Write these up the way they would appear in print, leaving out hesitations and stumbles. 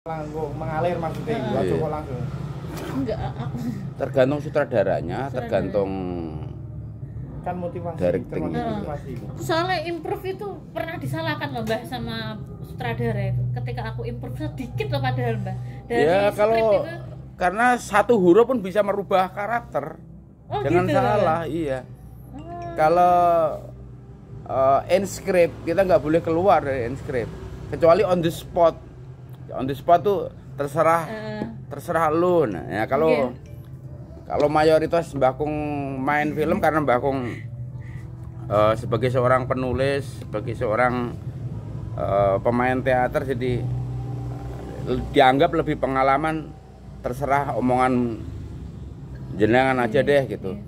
langsung mengalir maksudnya, nggak Iya. coba langsung. Enggak, Tergantung sutradaranya, tergantung Kan motivasi, Directing. termasuk motivasi. soalnya improve itu pernah disalahkan loh Mbah sama sutradara itu. Ketika aku improve sedikit loh padahal Mbah. Dari ya skrip kalau itu. karena satu huruf pun bisa merubah karakter. Oh, Jangan gitu, salah, iya. Kalau end script kita nggak boleh keluar dari end script kecuali on the spot. On the spot tuh terserah lu. Nah, ya kalau kalau mayoritas Mbah Kung main film karena Mbah Kung sebagai seorang penulis, sebagai seorang pemain teater, jadi dianggap lebih pengalaman, terserah omongan jenengan aja deh gitu.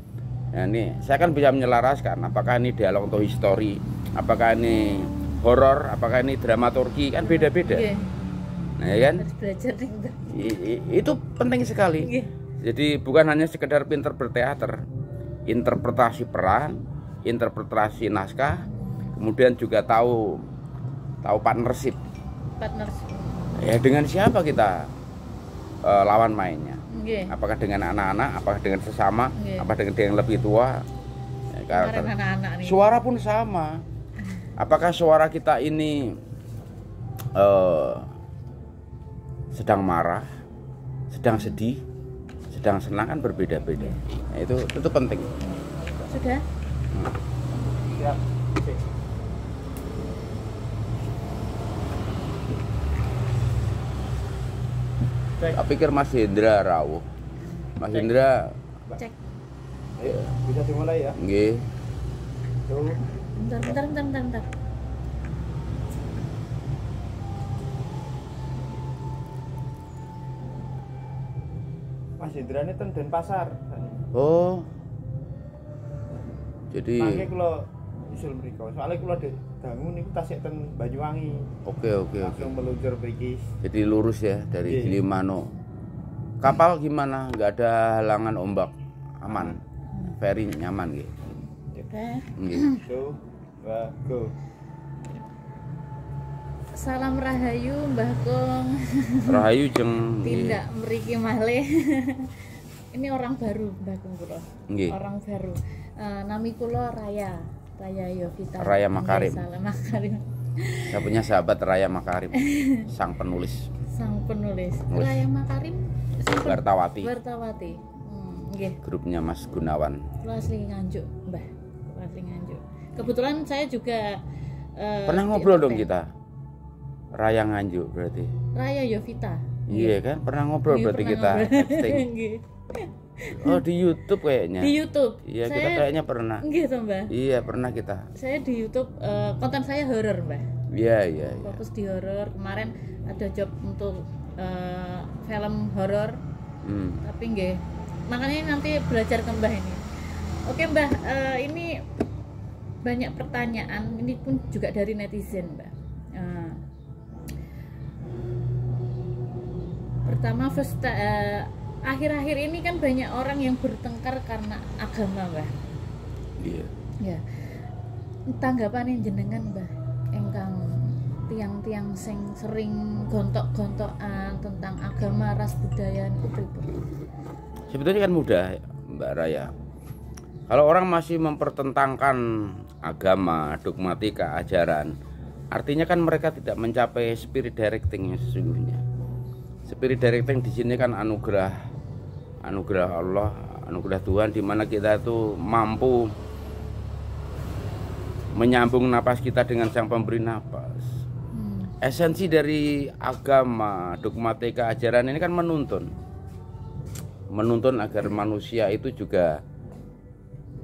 Nah, ini saya kan bisa menyelaraskan apakah ini dialog atau histori, apakah ini horor, apakah ini dramaturgi, kan beda-beda. Nah, ya kan? Harus belajar nih Mbah. Itu penting sekali. Jadi bukan hanya sekedar pinter berteater, interpretasi peran, interpretasi naskah, kemudian juga tahu partnership. Ya dengan siapa kita lawan mainnya? Apakah dengan anak-anak, apakah dengan sesama, apakah dengan yang lebih tua? Ya, karakter. Anak-anak nih. Suara pun sama. Apakah suara kita ini sedang marah, sedang sedih, sedang senang, kan berbeda-beda. Nah, itu penting. Sudah? Siap. Oke. Tak pikir Mas Hendra rawuh. Mas Hendra Cek. Ayo, bisa dimulai ya. nggih. Tuh. Bentar. Mas Indra ini ten Denpasar. Oh. Jadi Mangke kula usul mriko. Soalnya kula dangu niku tasik ten Banyuwangi. oke. Langsung meluncur mriki. Jadi lurus ya dari Iya. Gilimanuk. Kapal gimana? Nggak ada halangan ombak, aman. Ferry nyaman nggih. Udah. Nggih. Tuh. Wah, go. Salam rahayu Mbah Kung. Rahayu jeung nggih. Tindak mriki malih. Ini orang baru Mbah Kung kula. Nggih. Orang baru. Nami kula Raya Yovita. Raya Makarim. Nggih, Salam Makarim. Saya punya sahabat Raya Makarim, sang penulis. Sang penulis. Nulis. Raya Makarim. Wartawati. Wartawati. Nggih. Grupnya Mas Gunawan. Kula asli Nganjuk, Mbah. Kula asli Nganjuk. Kebetulan saya juga Pernah ngobrol dong kita. Raya Nganjuk berarti. Raya Yovita. Iya kan? Pernah ngobrol Nggih, berarti pernah kita ngobrol. texting. Nggih. Oh, di YouTube kayaknya. Di YouTube. Iya, kita kayaknya pernah. Nggih, toh, Mbah. Iya, pernah kita. Saya di YouTube konten saya horor, Mbah. Iya. Fokus di horor. Kemarin ada job untuk film horor. Tapi nggih. Makanya nanti belajar ke Mbah ini. Oke, Mbah, ini banyak pertanyaan. Ini pun juga dari netizen, Mbah. Pertama, akhir-akhir ini kan banyak orang yang bertengkar karena agama, Mbah. Iya. Ya. Tanggapan jenengan, Mbah, ingkang tiang-tiang sing sering gontok-gontokan tentang agama, ras, budaya niku pripun? Sebetulnya kan mudah, Mbak Raya. Kalau orang masih mempertentangkan agama, dogmatika, ajaran, artinya kan mereka tidak mencapai spirit directing yang sesungguhnya. Spirit directing di sini kan anugerah Allah, anugerah Tuhan, di mana kita itu mampu menyambung napas kita dengan Sang Pemberi napas. Esensi dari agama, dogmatika, ajaran ini kan menuntun agar manusia itu juga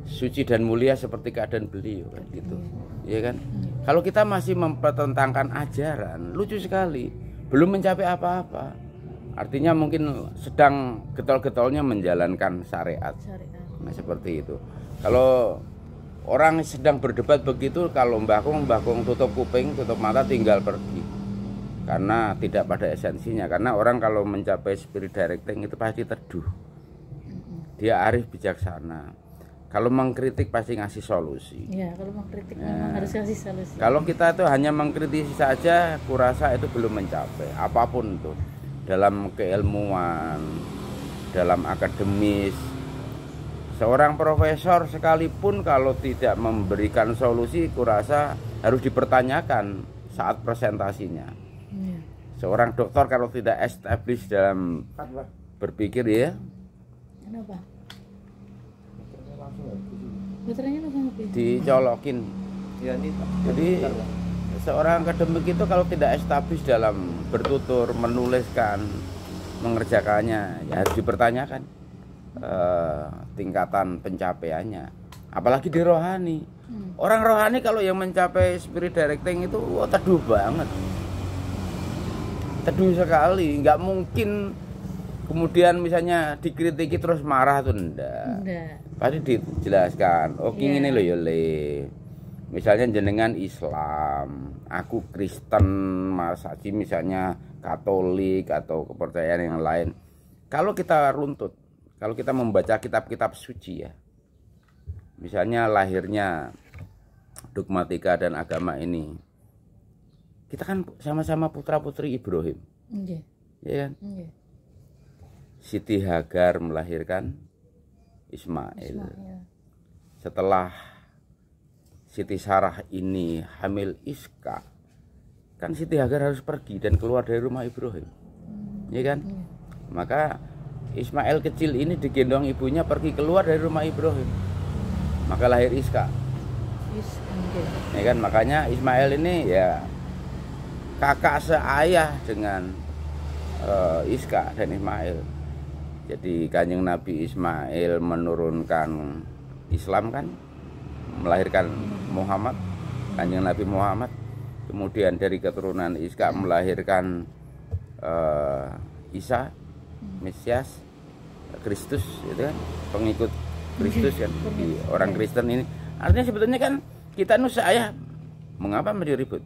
suci dan mulia seperti keadaan beliau kan gitu. Iya kan? Kalau kita masih mempertentangkan ajaran, lucu sekali, belum mencapai apa-apa. Artinya mungkin sedang getol-getolnya menjalankan syariat. Nah, seperti itu. Kalau orang sedang berdebat begitu, kalau Mbah Kung tutup kuping, tutup mata, tinggal pergi. Karena tidak pada esensinya. Karena orang kalau mencapai spirit directing itu pasti teduh. Dia arif bijaksana. Kalau mengkritik pasti ngasih solusi. Ya, kalau mengkritik memang harus kasih solusi. Kalau kita itu hanya mengkritisi saja, kurasa itu belum mencapai apapun itu. dalam keilmuan, dalam akademis. Seorang profesor sekalipun kalau tidak memberikan solusi, kurasa harus dipertanyakan saat presentasinya. Seorang dokter kalau tidak establish dalam berpikir ya. Kenapa? Baterainya langsung habis. Dicolokin. Ya ini. Jadi seorang akademik itu kalau tidak establish dalam bertutur, menuliskan, mengerjakannya, ya harus dipertanyakan tingkatan pencapaiannya. Apalagi di rohani. Orang rohani kalau yang mencapai spirit directing itu teduh banget. Teduh sekali, nggak mungkin kemudian misalnya dikritiki terus marah tuh enggak. Pasti dijelaskan. Oh, ini loh ya le. Misalnya jenengan Islam, aku Kristen, Mas Haji misalnya Katolik atau kepercayaan yang lain. Kalau kita runtut, kalau kita membaca kitab-kitab suci ya, misalnya lahirnya dogmatika dan agama ini, kita kan sama-sama putra-putri Ibrahim. Ya kan? Siti Hagar melahirkan Ismail. Setelah Siti Sarah ini hamil Iska, kan Siti Hagar harus pergi dan keluar dari rumah Ibrahim, ya kan? Maka Ismail kecil ini digendong ibunya pergi keluar dari rumah Ibrahim, maka lahir Iska, ya kan? Makanya Ismail ini ya kakak seayah dengan Iska dan Ismail. Jadi Kanjeng Nabi Ismail menurunkan Islam kan, melahirkan Muhammad, Kanjeng Nabi Muhammad. Kemudian dari keturunan Iska melahirkan Isa, Mesias, Kristus, itu kan pengikut Kristus kan, di orang Kristen ini. Artinya sebetulnya kan kita nusaya, mengapa menjadi ribut?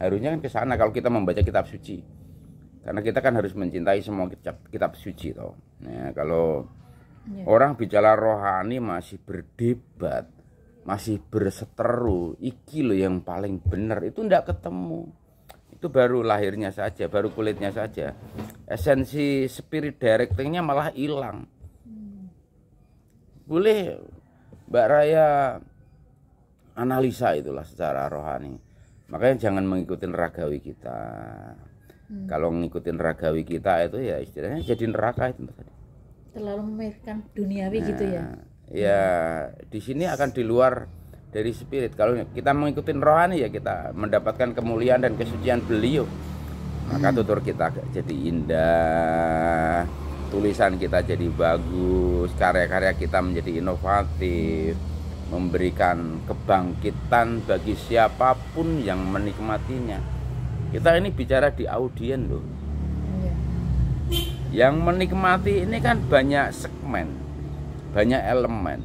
Harusnya kan ke sana kalau kita membaca kitab suci. Karena kita kan harus mencintai semua kitab suci toh. Nah, kalau orang bicara rohani masih berdebat, masih berseteru, iki loh yang paling benar, itu ndak ketemu. Itu baru lahirnya saja, baru kulitnya saja. Esensi spirit directingnya malah hilang. Boleh Mbak Raya analisa itulah secara rohani. Makanya jangan mengikuti ragawi kita. Kalau ngikutin ragawi kita itu ya istilahnya jadi neraka itu tadi. Terlalu memikirkan duniawi gitu ya. Ya di sini akan di luar dari spirit. Kalau kita mengikuti rohani ya kita mendapatkan kemuliaan dan kesucian beliau. Maka tutur kita jadi indah, tulisan kita jadi bagus, karya-karya kita menjadi inovatif, memberikan kebangkitan bagi siapapun yang menikmatinya. Kita ini bicara di audien loh. Yang menikmati ini kan banyak segmen, banyak elemen.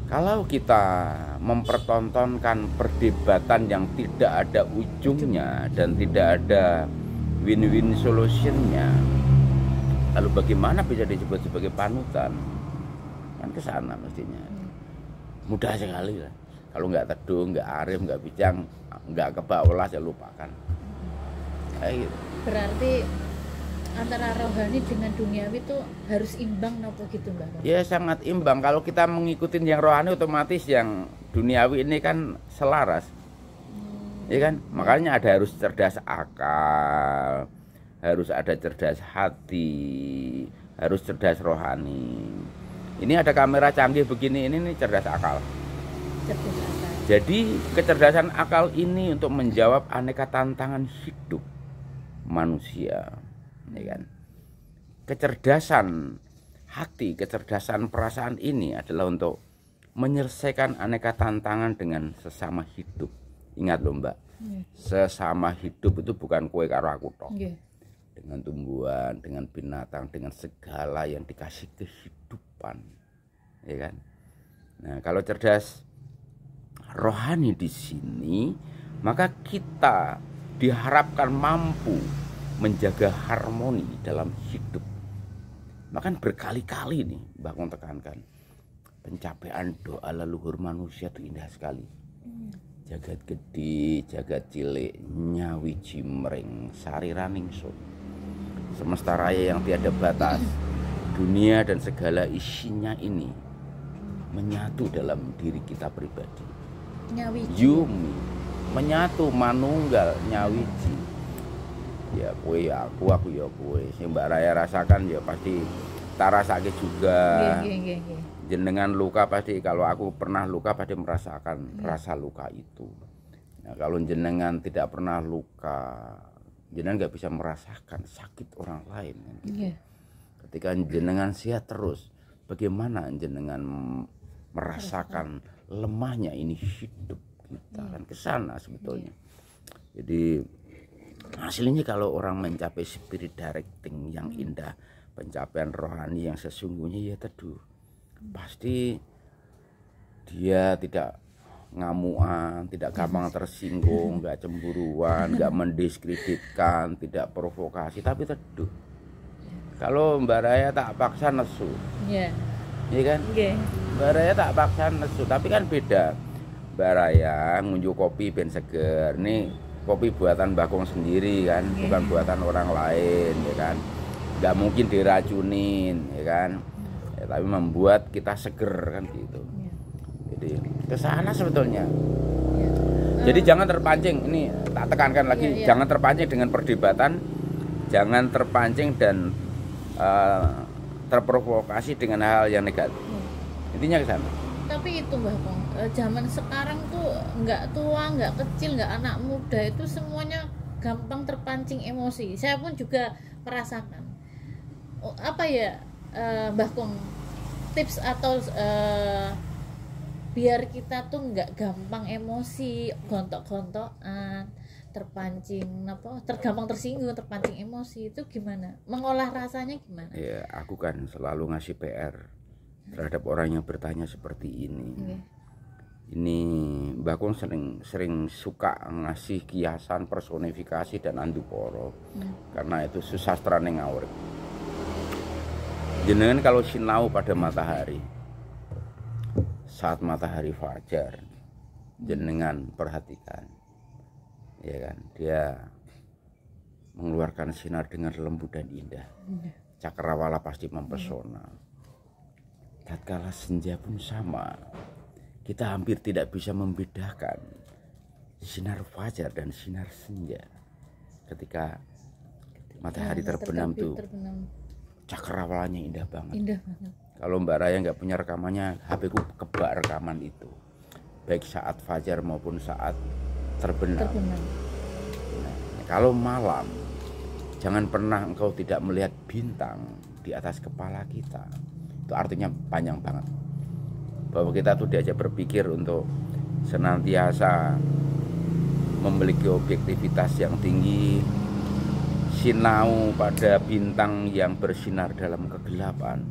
Kalau kita mempertontonkan perdebatan yang tidak ada ujungnya dan tidak ada win-win solutionnya, lalu bagaimana bisa disebut sebagai panutan? Kan ke sana mestinya. Mudah sekali lah. Kalau nggak teduh, nggak arif, nggak bijak, nggak kebaulah, saya lupakan. Kayak gitu. Berarti antara rohani dengan duniawi itu harus imbang apa gitu Mbak? Ya sangat imbang. Kalau kita mengikuti yang rohani otomatis yang duniawi ini kan selaras. Ya kan? Makanya ada harus cerdas akal, harus ada cerdas hati, harus cerdas rohani. Ini ada kamera canggih begini, ini cerdas akal. Jadi kecerdasan akal ini untuk menjawab aneka tantangan hidup manusia, ya kan? Kecerdasan hati, kecerdasan perasaan ini adalah untuk menyelesaikan aneka tantangan dengan sesama hidup. Ingat loh Mbak, sesama hidup itu bukan kue karo aku toh. Dengan tumbuhan, dengan binatang, dengan segala yang dikasih kehidupan, ya kan? Nah kalau cerdas rohani di sini, maka kita diharapkan mampu menjaga harmoni dalam hidup. Maka berkali-kali nih Mbak Kong tekankan, pencapaian doa leluhur manusia itu indah sekali. Jagat gede, jagat cilik, nyawi jimring, sari raning sun. semesta raya yang tiada batas, dunia dan segala isinya ini menyatu dalam diri kita pribadi. Nyawiji. Yumi menyatu manunggal nyawiji. Ya kowe ya aku ya kowe. Sing Mbak Raya rasakan ya pasti tak rasake juga. Nggih. Jenengan luka pasti, kalau aku pernah luka pasti merasakan rasa luka itu. Nah, kalau jenengan tidak pernah luka, jenengan nggak bisa merasakan sakit orang lain. Gitu. Ketika jenengan sehat terus, bagaimana jenengan merasakan lemahnya ini hidup kita kan kesana sebetulnya. Jadi hasilnya kalau orang mencapai spirit directing yang indah, pencapaian rohani yang sesungguhnya, ya teduh, pasti dia tidak ngamuan, tidak gampang tersinggung, nggak cemburuan, nggak mendiskreditkan, tidak provokasi, tapi teduh. Kalau Mbak Raya tak paksa nesu, iya kan? Mbak Raya tak paksa nesu, tapi kan beda. Mbak Raya ngunjuk kopi ben seger, nih kopi buatan Bakung sendiri kan, bukan buatan orang lain, ya kan? Nggak mungkin diracunin, ya kan? Ya, tapi membuat kita seger kan gitu. Jadi kesana sebetulnya. Jadi jangan terpancing, ini tak tekankan lagi, jangan terpancing dengan perdebatan, jangan terpancing dan terprovokasi dengan hal yang negatif. Intinya ke sana. Tapi itu Mbah Kong, zaman sekarang tuh nggak tua, nggak kecil, nggak anak muda, itu semuanya gampang terpancing emosi. Saya pun juga merasakan. Apa ya Mbah Kong, tips atau biar kita tuh nggak gampang emosi, gontok-gontokan, terpancing tergampang tersinggung, terpancing emosi, itu gimana? Mengolah rasanya gimana? Ya, aku kan selalu ngasih PR terhadap orang yang bertanya seperti ini. Ini Mbak Kong sering suka ngasih kiasan, personifikasi dan anduporo. Karena itu susastrane ngawur. Jenengan kalau sinau pada matahari, saat matahari fajar, jenengan perhatikan, ya kan, dia mengeluarkan sinar dengan lembut dan indah. Cakrawala pasti mempesona. Tatkala senja pun sama, kita hampir tidak bisa membedakan sinar fajar dan sinar senja. Ketika matahari terbenam tuh, cakrawalanya indah banget. Kalau Mbak Raya nggak punya rekamannya, HP ku kebak rekaman itu, baik saat fajar maupun saat terbenam. Nah, kalau malam, jangan pernah engkau tidak melihat bintang di atas kepala kita. Itu artinya panjang banget, bahwa kita tuh diajak berpikir untuk senantiasa memiliki objektivitas yang tinggi, sinau pada bintang yang bersinar dalam kegelapan.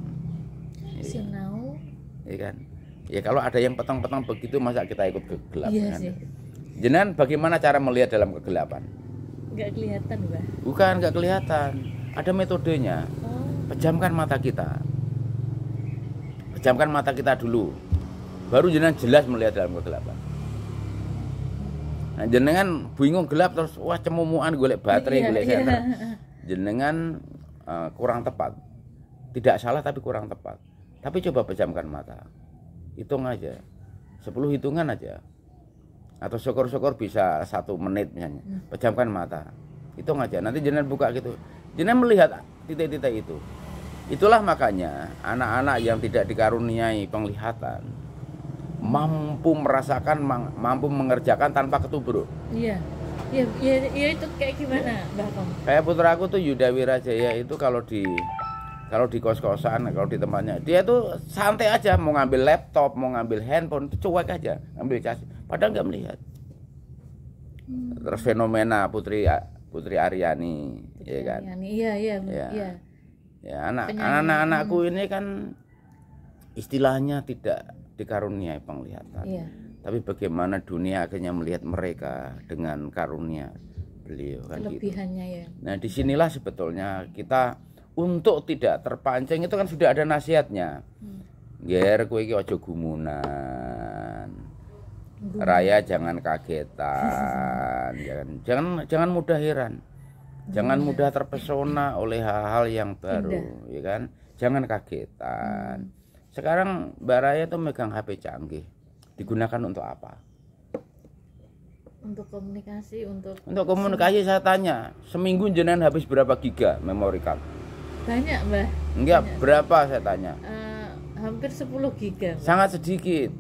Sinau, ya kan? Ya kalau ada yang petang-petang begitu, masa kita ikut kegelapan? Iya kan? sih. Jenengan bagaimana cara melihat dalam kegelapan? Nggak kelihatan, Mbak. Bukan nggak kelihatan, ada metodenya. Pejamkan mata kita. Pejamkan mata kita dulu, baru jenengan jelas melihat dalam kegelapan. Nah, jenengan bingung gelap terus wah cemumuan golek baterai, golek senter. Jenengan kurang tepat. Tidak salah tapi kurang tepat. Tapi coba pejamkan mata. Hitung aja. 10 hitungan aja. Atau syukur-syukur bisa 1 menit misalnya. Pejamkan mata. Hitung aja. Nanti jenengan buka gitu. Jenengan melihat titik-titik itu. Itulah makanya anak-anak yang tidak dikaruniai penglihatan mampu merasakan, mampu mengerjakan tanpa ketubruk. Iya itu kayak gimana, Mbak Kong? Kayak putraku tuh Yuda Wirajaya itu kalau di kos-kosan, kalau di tempatnya, dia tuh santai aja, mau ngambil laptop, mau ngambil handphone, itu cuek aja, ngambil cas, padahal nggak melihat. Terus fenomena Putri Aryani, ya kan? Iya. Ya, anak-anakku ini kan istilahnya tidak dikaruniai penglihatan. Tapi bagaimana dunia akhirnya melihat mereka dengan karunia beliau kan kelebihannya gitu. Ya. Nah, disinilah sebetulnya kita untuk tidak terpancing, itu kan sudah ada nasihatnya. Ger kowe iki aja gumunan. Raya jangan kagetan, jangan mudah heran. Jangan mudah terpesona oleh hal-hal yang baru, ya kan? Jangan kagetan. Sekarang Mbak Raya tuh megang HP canggih. Digunakan untuk apa? Untuk komunikasi, untuk komunikasi. Saya tanya, seminggu jenengan habis berapa giga memory card? Banyak, Mbah. Enggak, berapa saya tanya? Hampir 10 giga. Sangat sedikit.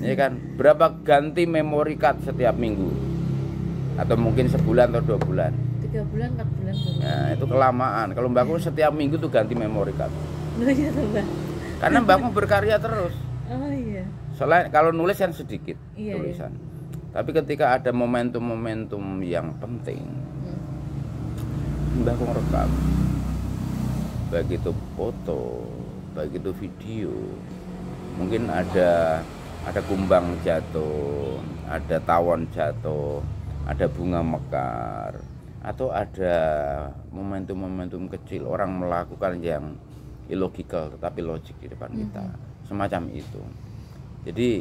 Ya kan? Berapa ganti memory card setiap minggu? Atau mungkin sebulan atau 2 bulan? 3 bulan, 4 bulan baru. Nah, itu kelamaan. Kalau Mbakku setiap minggu tuh ganti memory card. Oh iya, Mbah. Karena Mbakku berkarya terus. Oh iya. Soalnya kalau nulis kan sedikit Iya, tulisan. Tapi ketika ada momentum-momentum yang penting, Mbakku ngerekam. Baik itu foto, baik itu video. Mungkin ada kumbang jatuh, ada tawon jatuh, ada bunga mekar, atau ada momentum-momentum kecil orang melakukan yang illogical tetapi logik di depan kita, semacam itu. Jadi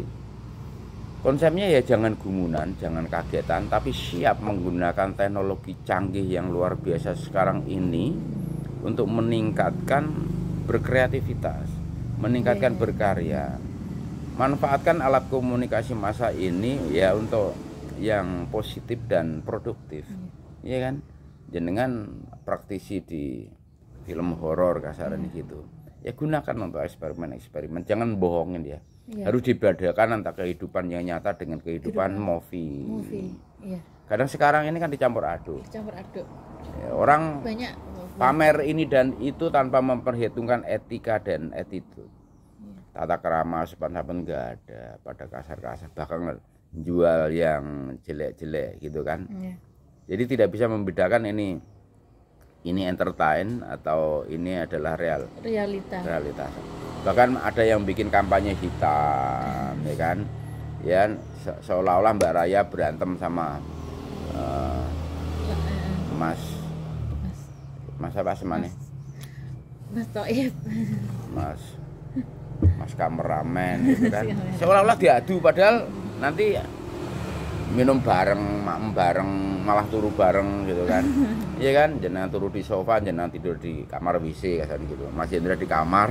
konsepnya ya jangan gumunan, jangan kagetan, tapi siap menggunakan teknologi canggih yang luar biasa sekarang ini untuk meningkatkan berkreativitas, meningkatkan berkarya. Manfaatkan alat komunikasi massa ini ya untuk yang positif dan produktif, ya kan? Jenengan praktisi di film horor kasaran gitu, ya gunakan untuk eksperimen, jangan bohongin ya. Harus dibedakan antara kehidupan yang nyata dengan kehidupan movie. Iya. Kadang sekarang ini kan dicampur aduk. Ya, orang Banyak pamer ini dan itu tanpa memperhitungkan etika dan attitude. Tata krama sopan santun nggak ada, pada kasar-kasar, bahkan jual yang jelek-jelek gitu kan. Jadi tidak bisa membedakan ini entertain atau ini adalah realitas. Bahkan ada yang bikin kampanye hitam, ya kan? Ya seolah-olah Mbak Raya berantem sama Mas apa semane? Mas Toib. Mas kameramen gitu kan. Seolah-olah diadu padahal nanti minum bareng, makan bareng, malah turu bareng gitu kan. Iya kan, jenengan turu di sofa, jenengan tidur di kamar WC kayak gitu. Mas Hendra di kamar.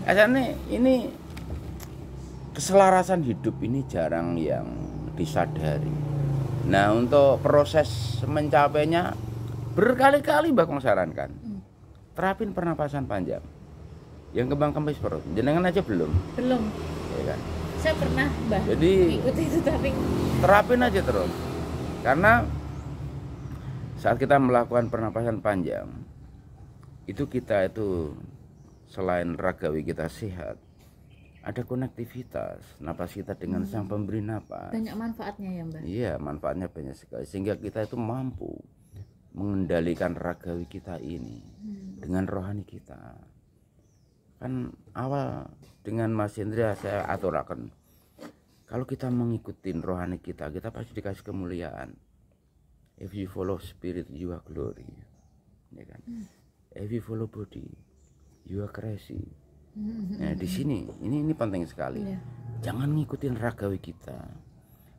Asane ini keselarasan hidup ini jarang yang disadari. Nah, untuk proses mencapainya berkali-kali Mbak sarankan. Terapin pernapasan panjang. Yang kembang kempis perut. Jenengan aja belum. Ya kan? Saya pernah, Mbak. Jadi ikuti itu tapi terapin aja terus. Karena saat kita melakukan pernapasan panjang, itu kita itu selain ragawi kita sehat, ada konektivitas napas kita dengan sang pemberi napas. Banyak manfaatnya ya, Mbak. Iya, manfaatnya banyak sekali. Sehingga kita itu mampu mengendalikan ragawi kita ini dengan rohani kita. Kan awal dengan Mas Hendra saya aturakan, kalau kita mengikuti rohani kita pasti dikasih kemuliaan. If you follow spirit, you are glory, ya kan? If you follow body, you are crazy. Nah, di sini ini penting sekali. Jangan ngikutin ragawi kita.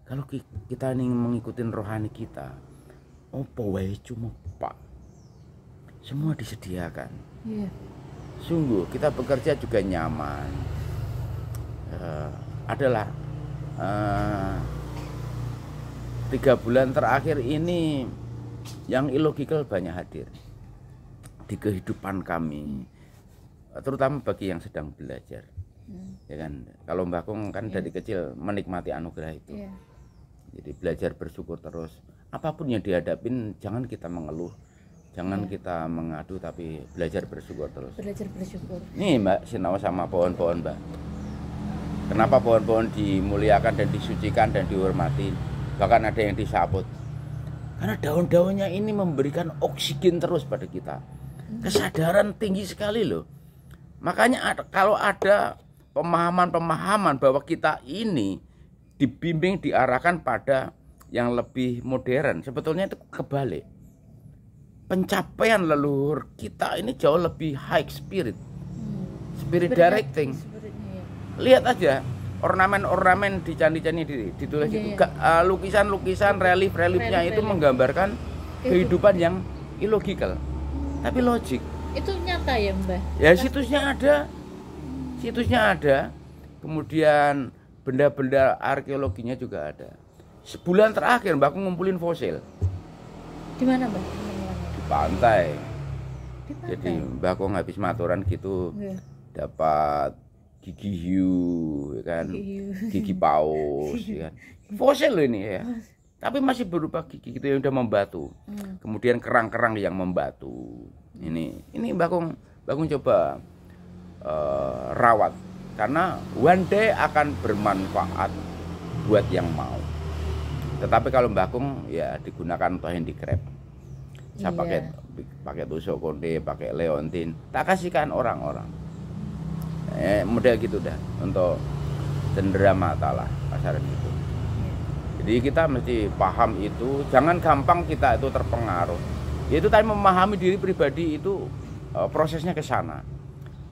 Kalau kita ingin mengikuti rohani kita, opo wae cuma pak, semua disediakan. Sungguh kita bekerja juga nyaman. Adalah 3 bulan terakhir ini yang illogical banyak hadir di kehidupan kami, terutama bagi yang sedang belajar. Ya kan, kalau Mbak Kong kan dari kecil menikmati anugerah itu. Jadi belajar bersyukur terus. Apapun yang dihadapin jangan kita mengeluh, jangan kita mengadu, tapi belajar bersyukur terus. Nih Mbak, sinau sama pohon-pohon Mbak. Kenapa pohon-pohon dimuliakan dan disucikan dan dihormati, bahkan ada yang disabut? Karena daun-daunnya ini memberikan oksigen terus pada kita. Kesadaran tinggi sekali loh. Makanya kalau ada pemahaman-pemahaman bahwa kita ini dibimbing, diarahkan pada yang lebih modern, sebetulnya itu kebalik. Pencapaian leluhur kita ini jauh lebih high spirit, spirit directing. Lihat aja ornamen-ornamen di candi-candi ditulis itu, lukisan-lukisan relief-reliefnya itu menggambarkan kehidupan yang illogical tapi logik. Itu nyata ya Mbah? Ya situsnya ada, kemudian benda-benda arkeologinya juga ada. Sebulan terakhir Mbak aku ngumpulin fosil Di mana Mbah? di pantai. Di pantai? Jadi Mbak aku habis maturan gitu Iya. dapat gigi hiu, ya kan, Gigi hiu. gigi paus, ya kan. Fosil loh ini ya. Tapi masih berupa gigi gitu yang udah membatu. Kemudian kerang-kerang yang membatu. Ini Mbak Kung coba rawat karena one day akan bermanfaat buat yang mau. Tetapi kalau Mbak Kung ya digunakan untuk handicraft. Saya Iya. pakai tusuk konde, pakai leontin, tak kasihkan orang-orang. Model gitu dah untuk cendera mata lah pasaran itu. Jadi kita mesti paham itu, jangan gampang kita itu terpengaruh. Yaitu tadi memahami diri pribadi itu prosesnya ke sana.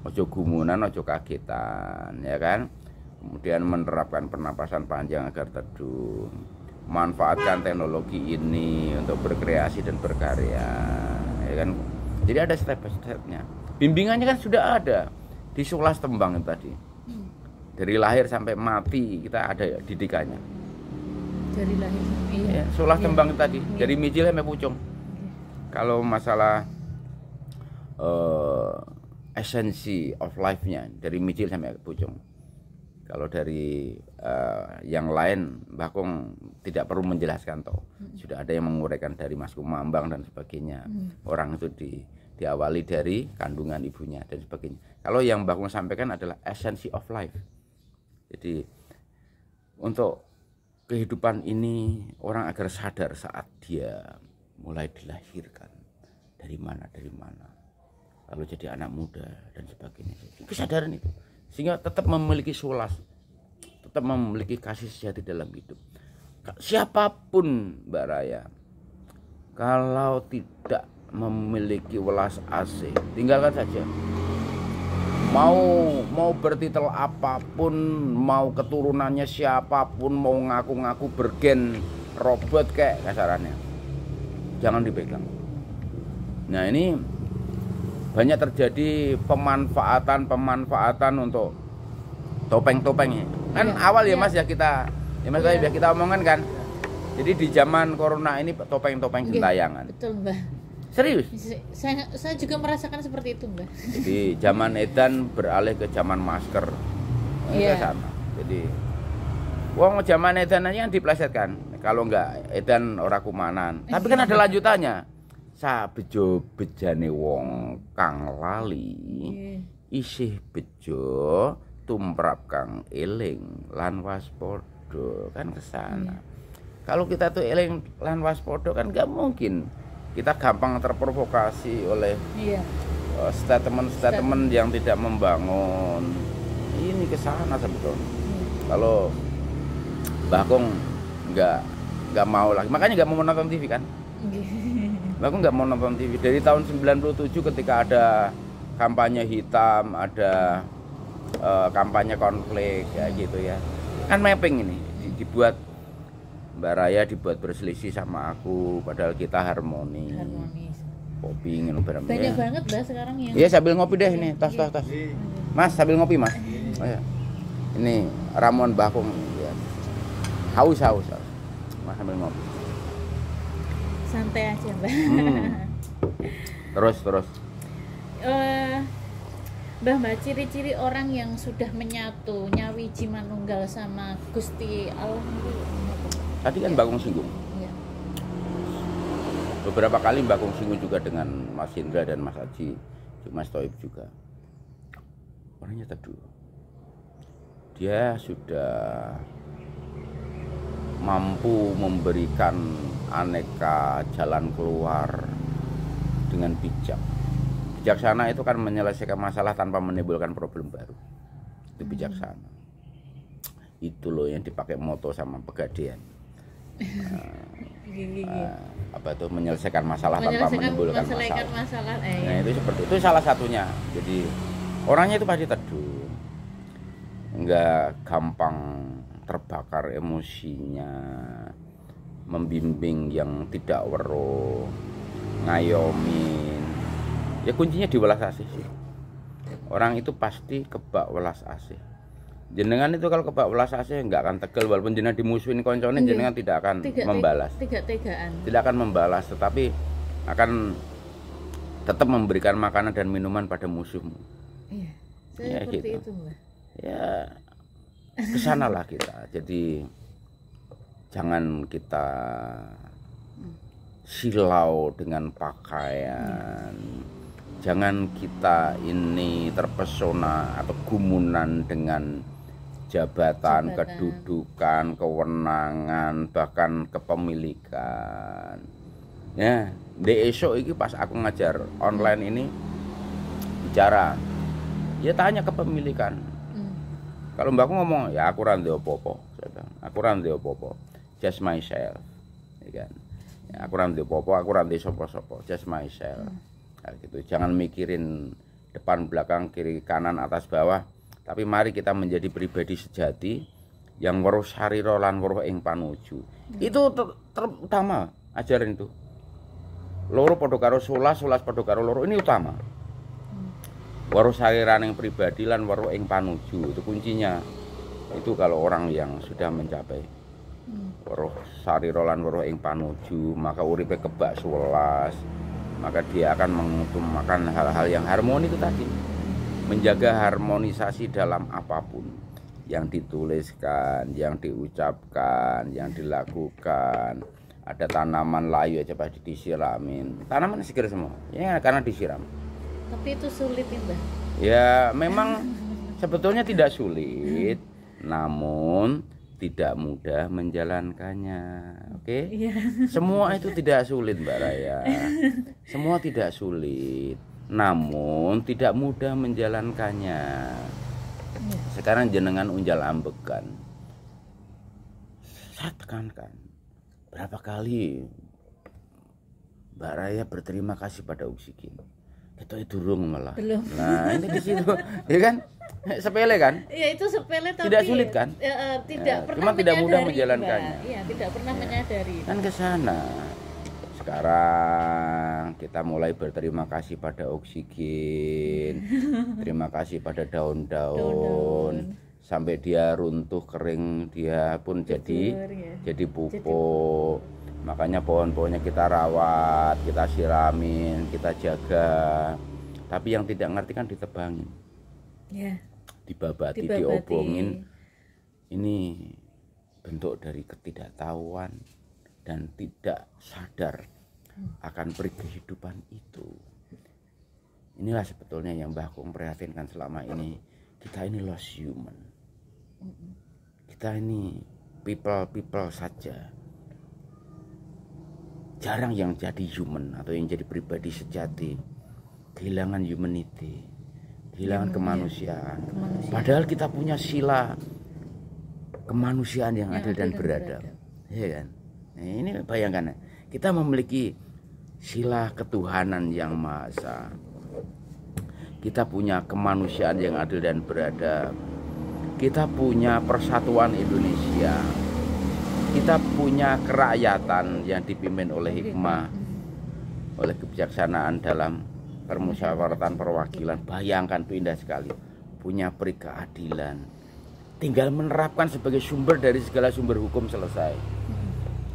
Ojo gumunan, ojo kagetan, ya kan? Kemudian menerapkan pernapasan panjang agar teduh. Manfaatkan teknologi ini untuk berkreasi dan berkarya, ya kan? Jadi ada step-stepnya. Bimbingannya kan sudah ada di Sulas Tembang itu tadi. Dari lahir sampai mati kita ada didikannya. Dari lahir sampai Ya, Sulas Tembang itu tadi, Iya. dari mijil sampai pucung. Kalau masalah esensi of life-nya dari mijil sampai pucung. Kalau dari yang lain Mbak Kung tidak perlu menjelaskan toh. Sudah ada yang menguraikan dari Mas Kumambang dan sebagainya. Orang itu diawali dari kandungan ibunya dan sebagainya. Kalau yang Mbak Kung sampaikan adalah esensi of life. Jadi untuk kehidupan ini orang agar sadar saat dia mulai dilahirkan dari mana lalu jadi anak muda dan sebagainya. Kesadaran itu sehingga tetap memiliki sulas, tetap memiliki kasih sejati dalam hidup. Siapapun Mbak Raya, kalau tidak memiliki welas asih, tinggalkan saja. Mau bertitel apapun, mau keturunannya siapapun, mau ngaku-ngaku bergen robot kayak kasarannya, jangan dipegang. Nah ini banyak terjadi pemanfaatan untuk topeng-topeng ya. Kan awal ya Mas ya kita ya kita omongan kan. Jadi di zaman corona ini topeng-topeng gentayangan. Betul Mbah. Serius. Saya juga merasakan seperti itu Mbah. Jadi zaman edan beralih ke zaman masker. Itu sama. Jadi wong zaman edan aja kan diplesetkan. Kalau enggak edan ora kumanan. Tapi kan ada lanjutannya. Sabejo bejane wong kang lali isih bejo tumrap kang eling lan waspada, kan kesana. Kalau kita tuh eling lan waspada kan nggak mungkin kita gampang terprovokasi oleh statement yang tidak membangun. Ini kesana sebetulnya. Kalau Mbak Kung nggak mau lagi, makanya nggak mau nonton TV kan. Aku nggak mau nonton TV dari tahun 97 ketika ada kampanye hitam, ada kampanye konflik kayak gitu ya. Kan mapping ini dibuat Mbak Raya dibuat berselisih sama aku padahal kita harmonis. Kopi minum bareng. Banyak banget Mbak sekarang yang. Iya sambil ngopi deh ini, tas. Mas sambil ngopi Mas. Oh ya. Ini ramuan Mbak Kung ya. Haus. Mas sambil ngopi. Santai aja Mbak. Terus. Mbah ciri-ciri orang yang sudah menyatu nyawiji manunggal sama Gusti Allah itu apa? Tadi kan Mbak Kung singgung. Iya. Beberapa kali Mbak Kung singgung juga dengan Mas Indra dan Mas Haji, Mas Toib juga. Orangnya teduh. Dia sudah mampu memberikan aneka jalan keluar dengan bijak. Bijaksana itu kan menyelesaikan masalah tanpa menimbulkan problem baru. Itu bijaksana. Itu loh yang dipakai moto sama Pegadaian. Apa itu menyelesaikan masalah tanpa menimbulkan masalah. Nah itu seperti itu salah satunya. Jadi orangnya itu pasti teduh, nggak gampang terbakar emosinya, membimbing yang tidak weruh, ngayomin. Ya kuncinya di welas asih sih. Orang itu pasti kebak welas asih. Jenengan itu kalau kebak welas asih nggak akan tegel, walaupun jenengan dimusuhin koncone, jenengan tidak akan membalas. Tidak akan membalas, tetapi akan tetap memberikan makanan dan minuman pada musuhmu. Iya. Ya, Seperti gitu. itu, Mbak. Ya kesanalah kita. Jadi jangan kita silau dengan pakaian. Jangan kita ini terpesona atau gumunan dengan jabatan, kedudukan, kewenangan, bahkan kepemilikan. Ya, di esok ini pas aku ngajar online ini bicara, ya tanya kepemilikan. Kalau mbakku ngomong, ya aku ra ndek apa-apa, aku ra ndek apa-apa, just myself, ya kan. Ya, aku ra ndek apa-apa, aku ra ndek sapa-sapa, just myself. Nah, gitu. Jangan mikirin depan, belakang, kiri, kanan, atas, bawah, tapi mari kita menjadi pribadi sejati yang weruh sarira lan weruh ing panuju. Itu terutama ajaran itu. Loro padha karo solas padha karo loro, ini utama. Weruh sariraning pribadi lan weruh ing panuju, itu kuncinya. Itu kalau orang yang sudah mencapai weruh sarira lan weruh ing panuju, maka uripe kebak sewelas, maka dia akan mengutamakan hal-hal yang harmoni itu tadi. Menjaga harmonisasi dalam apapun yang dituliskan, yang diucapkan, yang dilakukan. Ada tanaman layu aja pasti disiramin, tanaman segar semua ya karena disiram. Tapi itu sulit ya, Mbak. Ya memang sebetulnya tidak sulit, namun tidak mudah menjalankannya. Oke? Iya. Semua itu tidak sulit, Mbak Raya. Semua tidak sulit, namun tidak mudah menjalankannya. Sekarang jenengan unjal ambekan. Saya tekankan, berapa kali Mbak Raya berterima kasih pada oksigen. Itu durung malah. Belum. Nah, ini di situ, ya kan? Sepele kan? Ya itu sepele tapi tidak sulit kan? Tidak pernah cuma tidak mudah menyadari, menjalankannya. Iya, tidak pernah menyadari. Kan ke sana. Sekarang kita mulai berterima kasih pada oksigen. Terima kasih pada daun-daun. Sampai dia runtuh kering, dia pun jadi pupuk. Makanya pohon-pohonnya kita rawat, kita siramin, kita jaga. Tapi yang tidak ngerti kan ditebangin, dibabati, diobongin. Ini bentuk dari ketidaktahuan dan tidak sadar akan peri kehidupan itu. Inilah sebetulnya yang Mbah Kung prihatinkan selama ini. Kita ini lost human. Kita ini people saja. Jarang yang jadi human atau yang jadi pribadi sejati. Kehilangan humanity, kehilangan kemanusiaan. Padahal kita punya sila kemanusiaan yang adil dan beradab. Ya kan? Nah, ini bayangkan, kita memiliki sila ketuhanan yang Maha Esa. Kita punya kemanusiaan yang adil dan beradab. Kita punya persatuan Indonesia. Kita punya kerakyatan yang dipimpin oleh hikmah, oleh kebijaksanaan dalam permusyawaratan perwakilan. Bayangkan, itu indah sekali. Punya peri keadilan. Tinggal menerapkan sebagai sumber dari segala sumber hukum, selesai.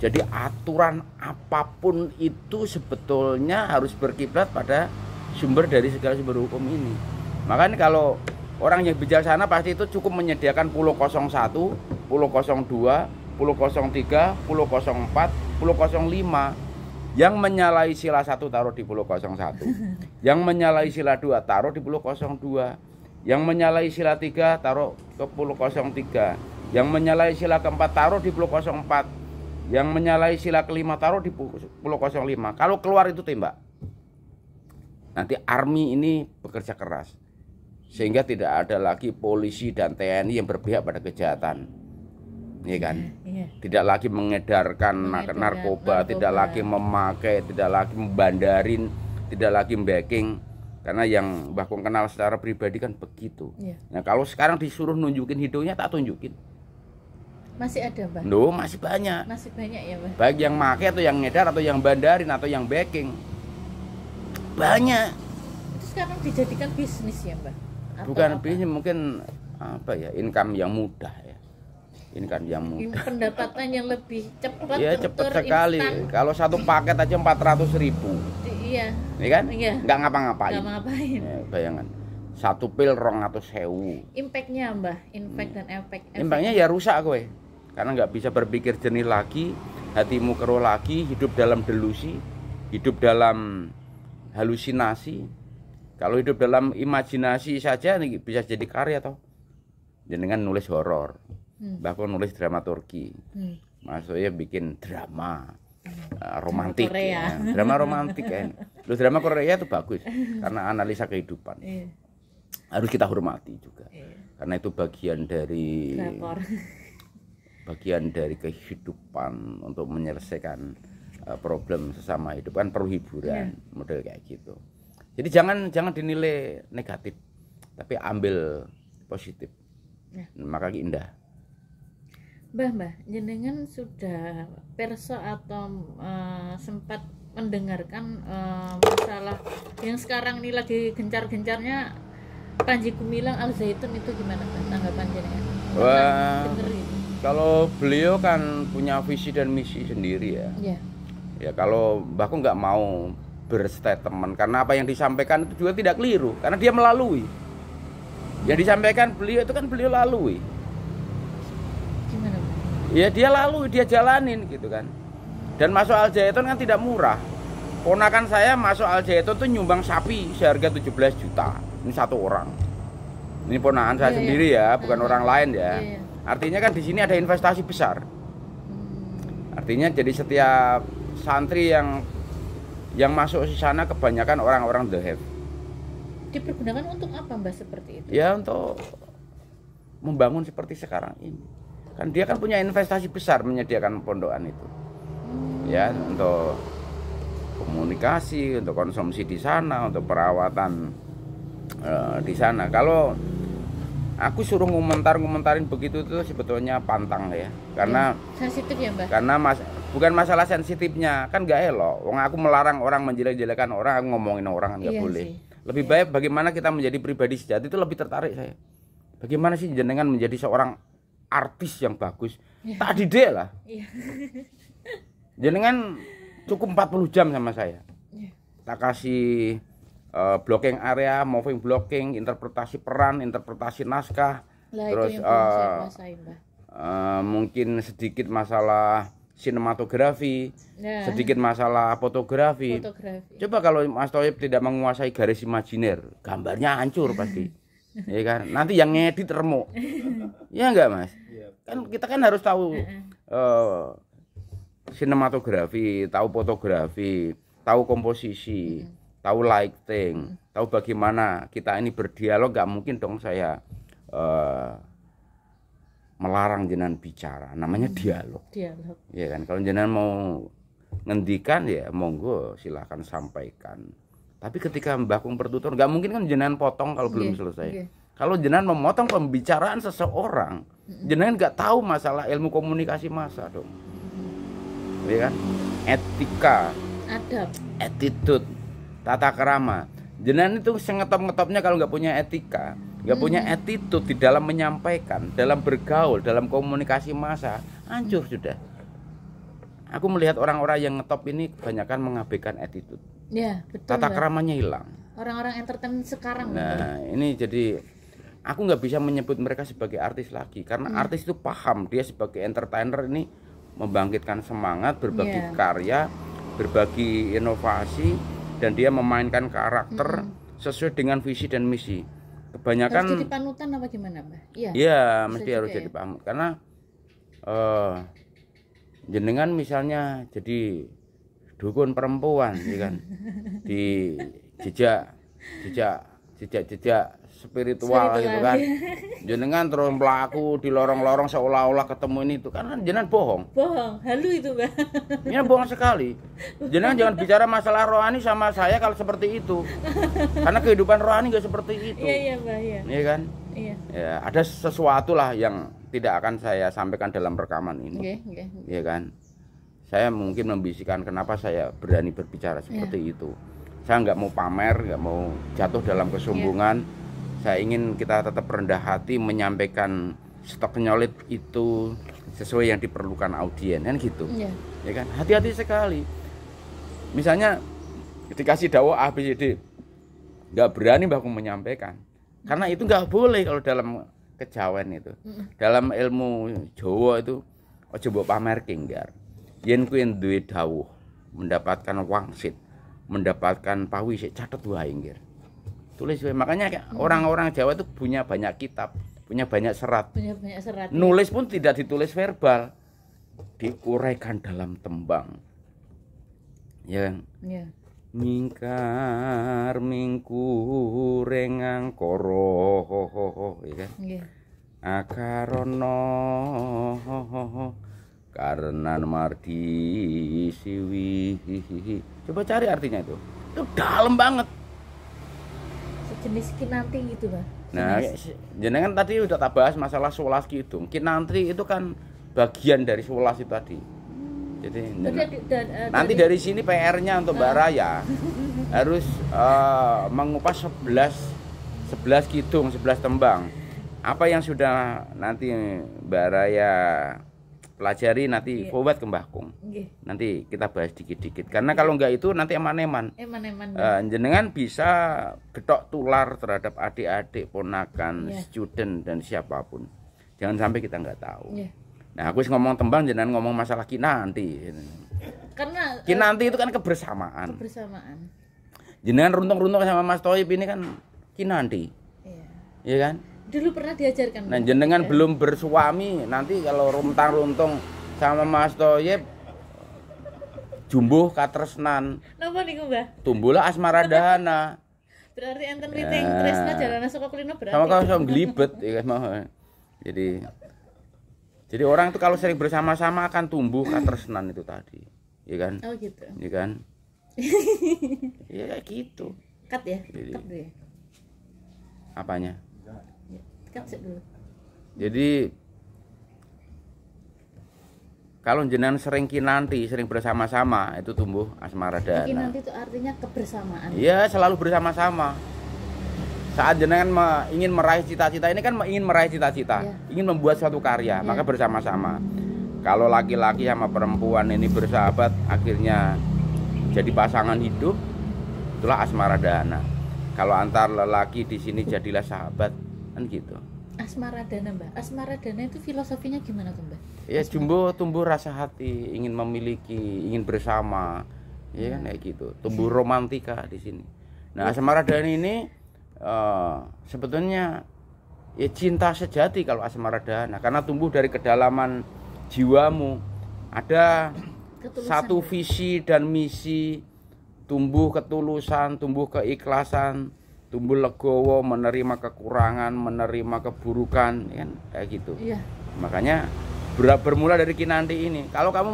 Jadi aturan apapun itu sebetulnya harus berkiblat pada sumber dari segala sumber hukum ini. Makanya kalau orang yang bijaksana pasti itu cukup menyediakan pulau 01, pulau 02, pulau 03, pulau 04, pulau 05. Yang menyalahi sila 1 taruh di pulau 01. Yang menyalahi sila 2 taruh di pulau 02. Yang menyalahi sila 3 taruh ke pulau 03. Yang menyalahi sila keempat taruh di pulau 04. Yang menyalahi sila kelima taruh di pulau 05. Kalau keluar itu tembak. Nanti army ini bekerja keras, sehingga tidak ada lagi polisi dan TNI yang berpihak pada kejahatan, ya kan? Tidak lagi mengedarkan narkoba, tidak lagi memakai, tidak lagi membandarin, tidak lagi backing. Karena yang Mbah Kung kenal secara pribadi kan begitu. Nah kalau sekarang disuruh nunjukin hidungnya, tak tunjukin. Masih ada, Mbah? Loh, masih banyak. Masih banyak ya, Mbah? Baik yang make atau yang ngedar atau yang bandarin atau yang backing. Banyak. Itu sekarang dijadikan bisnis ya, Mbah? Atau Bukan apa? bisnis, mungkin apa ya, income yang mudah ya. Income yang mudah. Pendapatan yang lebih cepat, Iya, cepat sekali. Kalau satu paket aja 400.000. Iya. Iya kan? Iya. Nggak ngapa-ngapain. Nggak ngapain. Ya, bayangan. Satu pil 200.000. Impactnya, Mbah, impact dan efek. Impactnya ya rusak gue. Karena nggak bisa berpikir jernih lagi, hatimu keruh lagi, hidup dalam delusi, hidup dalam halusinasi. Kalau hidup dalam imajinasi saja nih bisa jadi karya toh. Jenengan nulis horor, bahkan nulis dramaturgi, maksudnya bikin drama romantik, Korea. ya. Drama romantik kan. Lu drama Korea itu bagus karena analisa kehidupan. Iya. Harus kita hormati juga, Iya. karena itu bagian dari kehidupan untuk menyelesaikan problem sesama hidup kan perlu hiburan, model kayak gitu. Jadi jangan dinilai negatif, tapi ambil positif. Maka indah. Mbah, jenengan sudah perso atau sempat mendengarkan masalah yang sekarang ini lagi gencar-gencarnya Panji Gumilang Al Zaitun itu gimana, Mbah, tanggapan jenengan? Wah, Denger itu? kalau beliau kan punya visi dan misi sendiri ya. Iya. Ya kalau Mbahku nggak mau berstatement karena apa yang disampaikan itu juga tidak keliru karena dia melalui. Yang disampaikan beliau itu kan beliau lalui. Gimana, Mbah? Ya dia lalui, dia jalanin gitu kan. Dan masuk Al Zaitun kan tidak murah. Ponakan saya masuk Al Zaitun tuh nyumbang sapi seharga 17 juta. Ini satu orang. Ini ponakan saya sendiri ya, bukan orang lain ya. Iya. Artinya kan di sini ada investasi besar. Artinya jadi setiap santri yang masuk di sana kebanyakan orang-orang the have. Dipergunakan untuk apa, Mbah, seperti itu? Ya untuk membangun seperti sekarang ini. Kan dia kan punya investasi besar menyediakan pondokan itu. Ya, untuk komunikasi, untuk konsumsi di sana, untuk perawatan di sana. Kalau aku suruh ngomentarin begitu itu sebetulnya pantang ya. Karena sensitif ya, Mbah? Karena bukan masalah sensitifnya, kan nggak elok. Wong aku melarang orang menjelek-jelekan orang, aku ngomongin orang kan nggak boleh. Sih. Lebih baik bagaimana kita menjadi pribadi sejati itu lebih tertarik saya. Bagaimana sih jenengan menjadi seorang artis yang bagus? Tak didik lah. Iya. Jenengan cukup 40 jam sama saya. Tak kasih blocking area, moving blocking, interpretasi peran, interpretasi naskah. Lah, terus itu yang belum saya kuasain, Mbah. Mungkin sedikit masalah sinematografi, sedikit masalah fotografi. Coba kalau Mas Thoib tidak menguasai garis imajiner, gambarnya hancur pasti. Ya kan? Nanti yang ngedit remuk. Ya enggak, Mas? Kan kita kan harus tahu sinematografi, tahu fotografi, tahu komposisi, tahu lighting, tahu bagaimana kita ini berdialog. Enggak mungkin dong saya melarang jenengan bicara, namanya dialog. Ya kan, kalau jenengan mau ngendikan ya monggo silahkan sampaikan. Tapi ketika Mbah Kung bertutur, nggak mungkin kan jenengan potong kalau belum selesai. Kalau jenengan memotong pembicaraan seseorang, jenengan nggak tahu masalah ilmu komunikasi massa dong. Ya kan, etika, adab, attitude, tata krama. Jenengan itu sengetop-ngetopnya kalau nggak punya etika, nggak punya attitude di dalam menyampaikan, dalam bergaul, dalam komunikasi massa, hancur sudah. Aku melihat orang-orang yang ngetop ini kebanyakan mengabaikan attitude. Ya, betul. Tata keramanya hilang. Orang-orang entertain sekarang. Nah, ini jadi aku nggak bisa menyebut mereka sebagai artis lagi karena artis itu paham dia sebagai entertainer ini membangkitkan semangat, berbagi karya, berbagi inovasi, dan dia memainkan karakter sesuai dengan visi dan misi. Kebanyakan harus jadi panutan apa gimana, Mbak? Iya. Iya, mesti harus jadi panutan karena jenengan misalnya jadi dukun perempuan, ya kan, di jejak spiritual gitu kan, jenengan terus pelaku di lorong-lorong seolah-olah ketemu ini itu kan jenengan bohong, halu itu, Mbak. Ini bohong sekali. Jenengan jangan bicara masalah rohani sama saya kalau seperti itu, karena kehidupan rohani nggak seperti itu. Iya, Mbak, iya. Iya kan? Iya. Ya, ada sesuatu lah yang tidak akan saya sampaikan dalam rekaman ini. Ya kan? Saya mungkin membisikkan kenapa saya berani berbicara seperti itu. Saya nggak mau pamer, nggak mau jatuh dalam kesombongan. Saya ingin kita tetap rendah hati menyampaikan stok nyolid itu sesuai yang diperlukan audien, kan gitu. Ya kan? Hati-hati sekali. Misalnya dikasih dakwah ABCD, nggak berani Mbahku menyampaikan. Karena itu nggak boleh kalau dalam kejawen itu. Dalam ilmu Jawa itu aja mbok pamerke nggar. Yen kuwi duwe dawuh, mendapatkan wangsit, mendapatkan pawisik, catet wae nggar. Tulis wae. Makanya orang-orang Jawa itu punya banyak kitab, punya banyak serat. Nulis pun tidak ditulis verbal, diuraikan dalam tembang. Ya. Mingkar mingku rengang koro ya kan? Akarono karena mardi siwi. Coba cari artinya itu dalam banget, sejenis kinanti gitu Bang. Nah jenengan tadi udah tak bahas masalah 11 kidung. Kinanti itu kan bagian dari 11 itu tadi. Jadi nanti dari sini PR-nya untuk Mbak Raya harus mengupas 11 kidung, 11 tembang. Apa yang sudah nanti Mbak Raya pelajari nanti forward ke Mbah Kung. Nanti kita bahas dikit-dikit. Karena kalau enggak itu nanti eman-eman. Jenengan bisa getok tular terhadap adik-adik, ponakan, student dan siapapun. Jangan sampai kita nggak tahu. Nah, aku ngomong tembang, jenengan ngomong masalah kinanti. Karena kinanti itu kan kebersamaan. Jenengan runtung-runtung sama Mas Toib ini kan kinanti. Iya kan? Dulu pernah diajarkan. Nah, jenengan belum bersuami, nanti kalau runtang-runtung sama Mas Toib jumbuh katresnan. Napa niku, Mbah? Tumbuhlah asmara dahana. Berarti enten witing tresna jarana saka kulino berarti. Sama kalau nglibet ya kan mau. Jadi orang itu kalau sering bersama-sama akan tumbuh katresnan itu tadi. Iya kan? Oh gitu. Iya kan? Iya kayak gitu. Cut ya? Cut dulu ya. Apanya? Cut dulu. Jadi kalau jenengan sering kinanti, sering bersama-sama itu tumbuh asmara dana. Kinanti itu artinya kebersamaan. Iya, selalu bersama-sama. Saat jenengan ingin meraih cita-cita, ini kan ingin meraih cita-cita, ingin membuat suatu karya, maka bersama-sama. Kalau laki-laki sama perempuan ini bersahabat, akhirnya jadi pasangan hidup, itulah asmara dana. Kalau antar lelaki di sini jadilah sahabat, kan gitu. Asmara dana, Mbak. Asmara dana itu filosofinya gimana tuh, Mbak? Ya tumbuh rasa hati, ingin memiliki, ingin bersama, ya kan kayak gitu. Tumbuh romantika di sini. Nah, asmara dana ini sebetulnya ya cinta sejati kalau asmara dana, karena tumbuh dari kedalaman jiwamu. Ada satu visi dan misi, tumbuh ketulusan, tumbuh keikhlasan, tumbuh legowo, menerima kekurangan, menerima keburukan, ya kan kayak gitu. Makanya bermula dari kinanti ini. Kalau kamu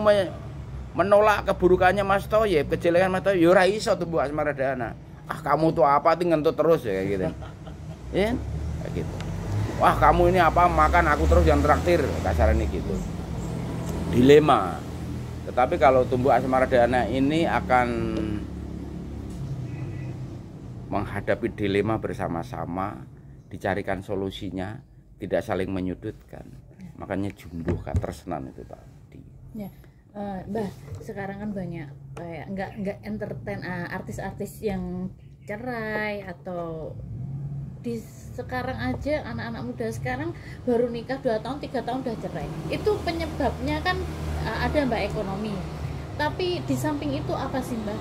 menolak keburukannya Mas Toyib, kejelekan Mas Toyib, ya ora iso tumbuh asmara dana. Ah kamu tuh apa tuh ngentut terus ya kayak gitu. Ya kayak gitu. Wah kamu ini apa makan aku terus yang traktir, kasarnya gitu. Dilema. Tetapi kalau tumbuh asmara dana ini akan menghadapi dilema bersama-sama, dicarikan solusinya, tidak saling menyudutkan. Makanya jumbuh katresnan itu tadi. Ya. Mbah, sekarang kan banyak kayak nggak entertain artis-artis yang cerai atau di sekarang aja anak-anak muda sekarang baru nikah 2 tahun 3 tahun udah cerai. Itu penyebabnya kan ada Mbak ekonomi. Tapi di samping itu apa sih Mbak?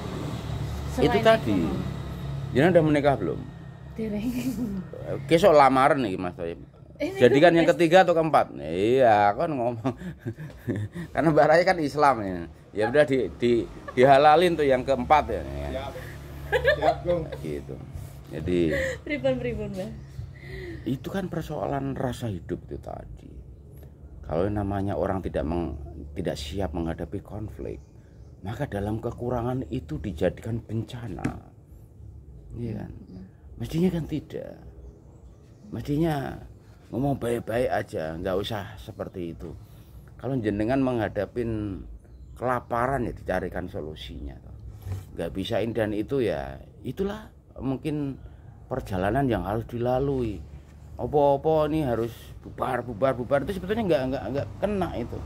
Selain itu tadi. Jangan udah menikah belum? Dereng. Kesok lamaran nih Mas Toyib. Jadi kan yang ketiga atau keempat? Iya, kan ngomong. Karena Mbak Raya kan Islam ya. Ya udah dihalalin tuh yang keempat ya. Siap, gitu. Jadi pribon Mbak. Itu kan persoalan rasa hidup itu tadi. Kalau namanya orang tidak siap menghadapi konflik, maka dalam kekurangan itu dijadikan bencana. Iya kan? Mestinya kan tidak. Mestinya ngomong baik-baik aja, nggak usah seperti itu. Kalau jenengan menghadapin kelaparan ya dicarikan solusinya. Nggak bisa ini dan itu ya, itulah mungkin perjalanan yang harus dilalui. Apa-apa nih harus bubar itu sebetulnya nggak kena itu.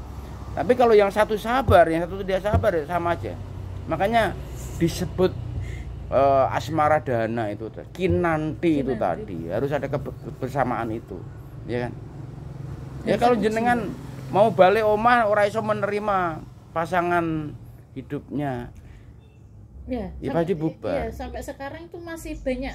Tapi kalau yang satu sabar, yang satu tidak sabar ya sama aja. Makanya disebut asmara dana itu, kinanti itu tadi harus ada kebersamaan itu, ya kan? Ya kalau jenengan mau balik omah ora iso menerima pasangan hidupnya, ya pasti bubar. Iya, sampai sekarang itu masih banyak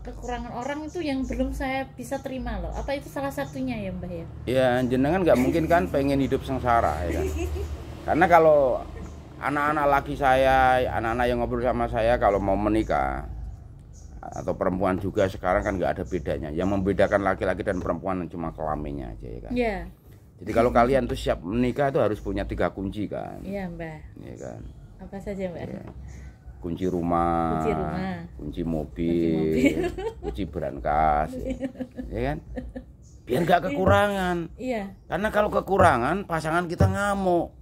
kekurangan orang itu yang belum saya bisa terima loh. Apa itu salah satunya ya Mbah ya? Ya jenengan nggak mungkin kan pengen hidup sengsara ya kan? Karena kalau anak-anak laki saya, anak-anak yang ngobrol sama saya kalau mau menikah atau perempuan juga sekarang kan nggak ada bedanya. Yang membedakan laki-laki dan perempuan cuma kelaminnya aja ya kan. Iya. Jadi kalau kalian tuh siap menikah itu harus punya 3 kunci kan. Iya Mbah. Iya kan. Apa saja Mbah? Ya. Kunci rumah, kunci mobil, kunci berangkas, ya kan? Biar nggak kekurangan. Iya. Karena kalau kekurangan pasangan kita ngamuk.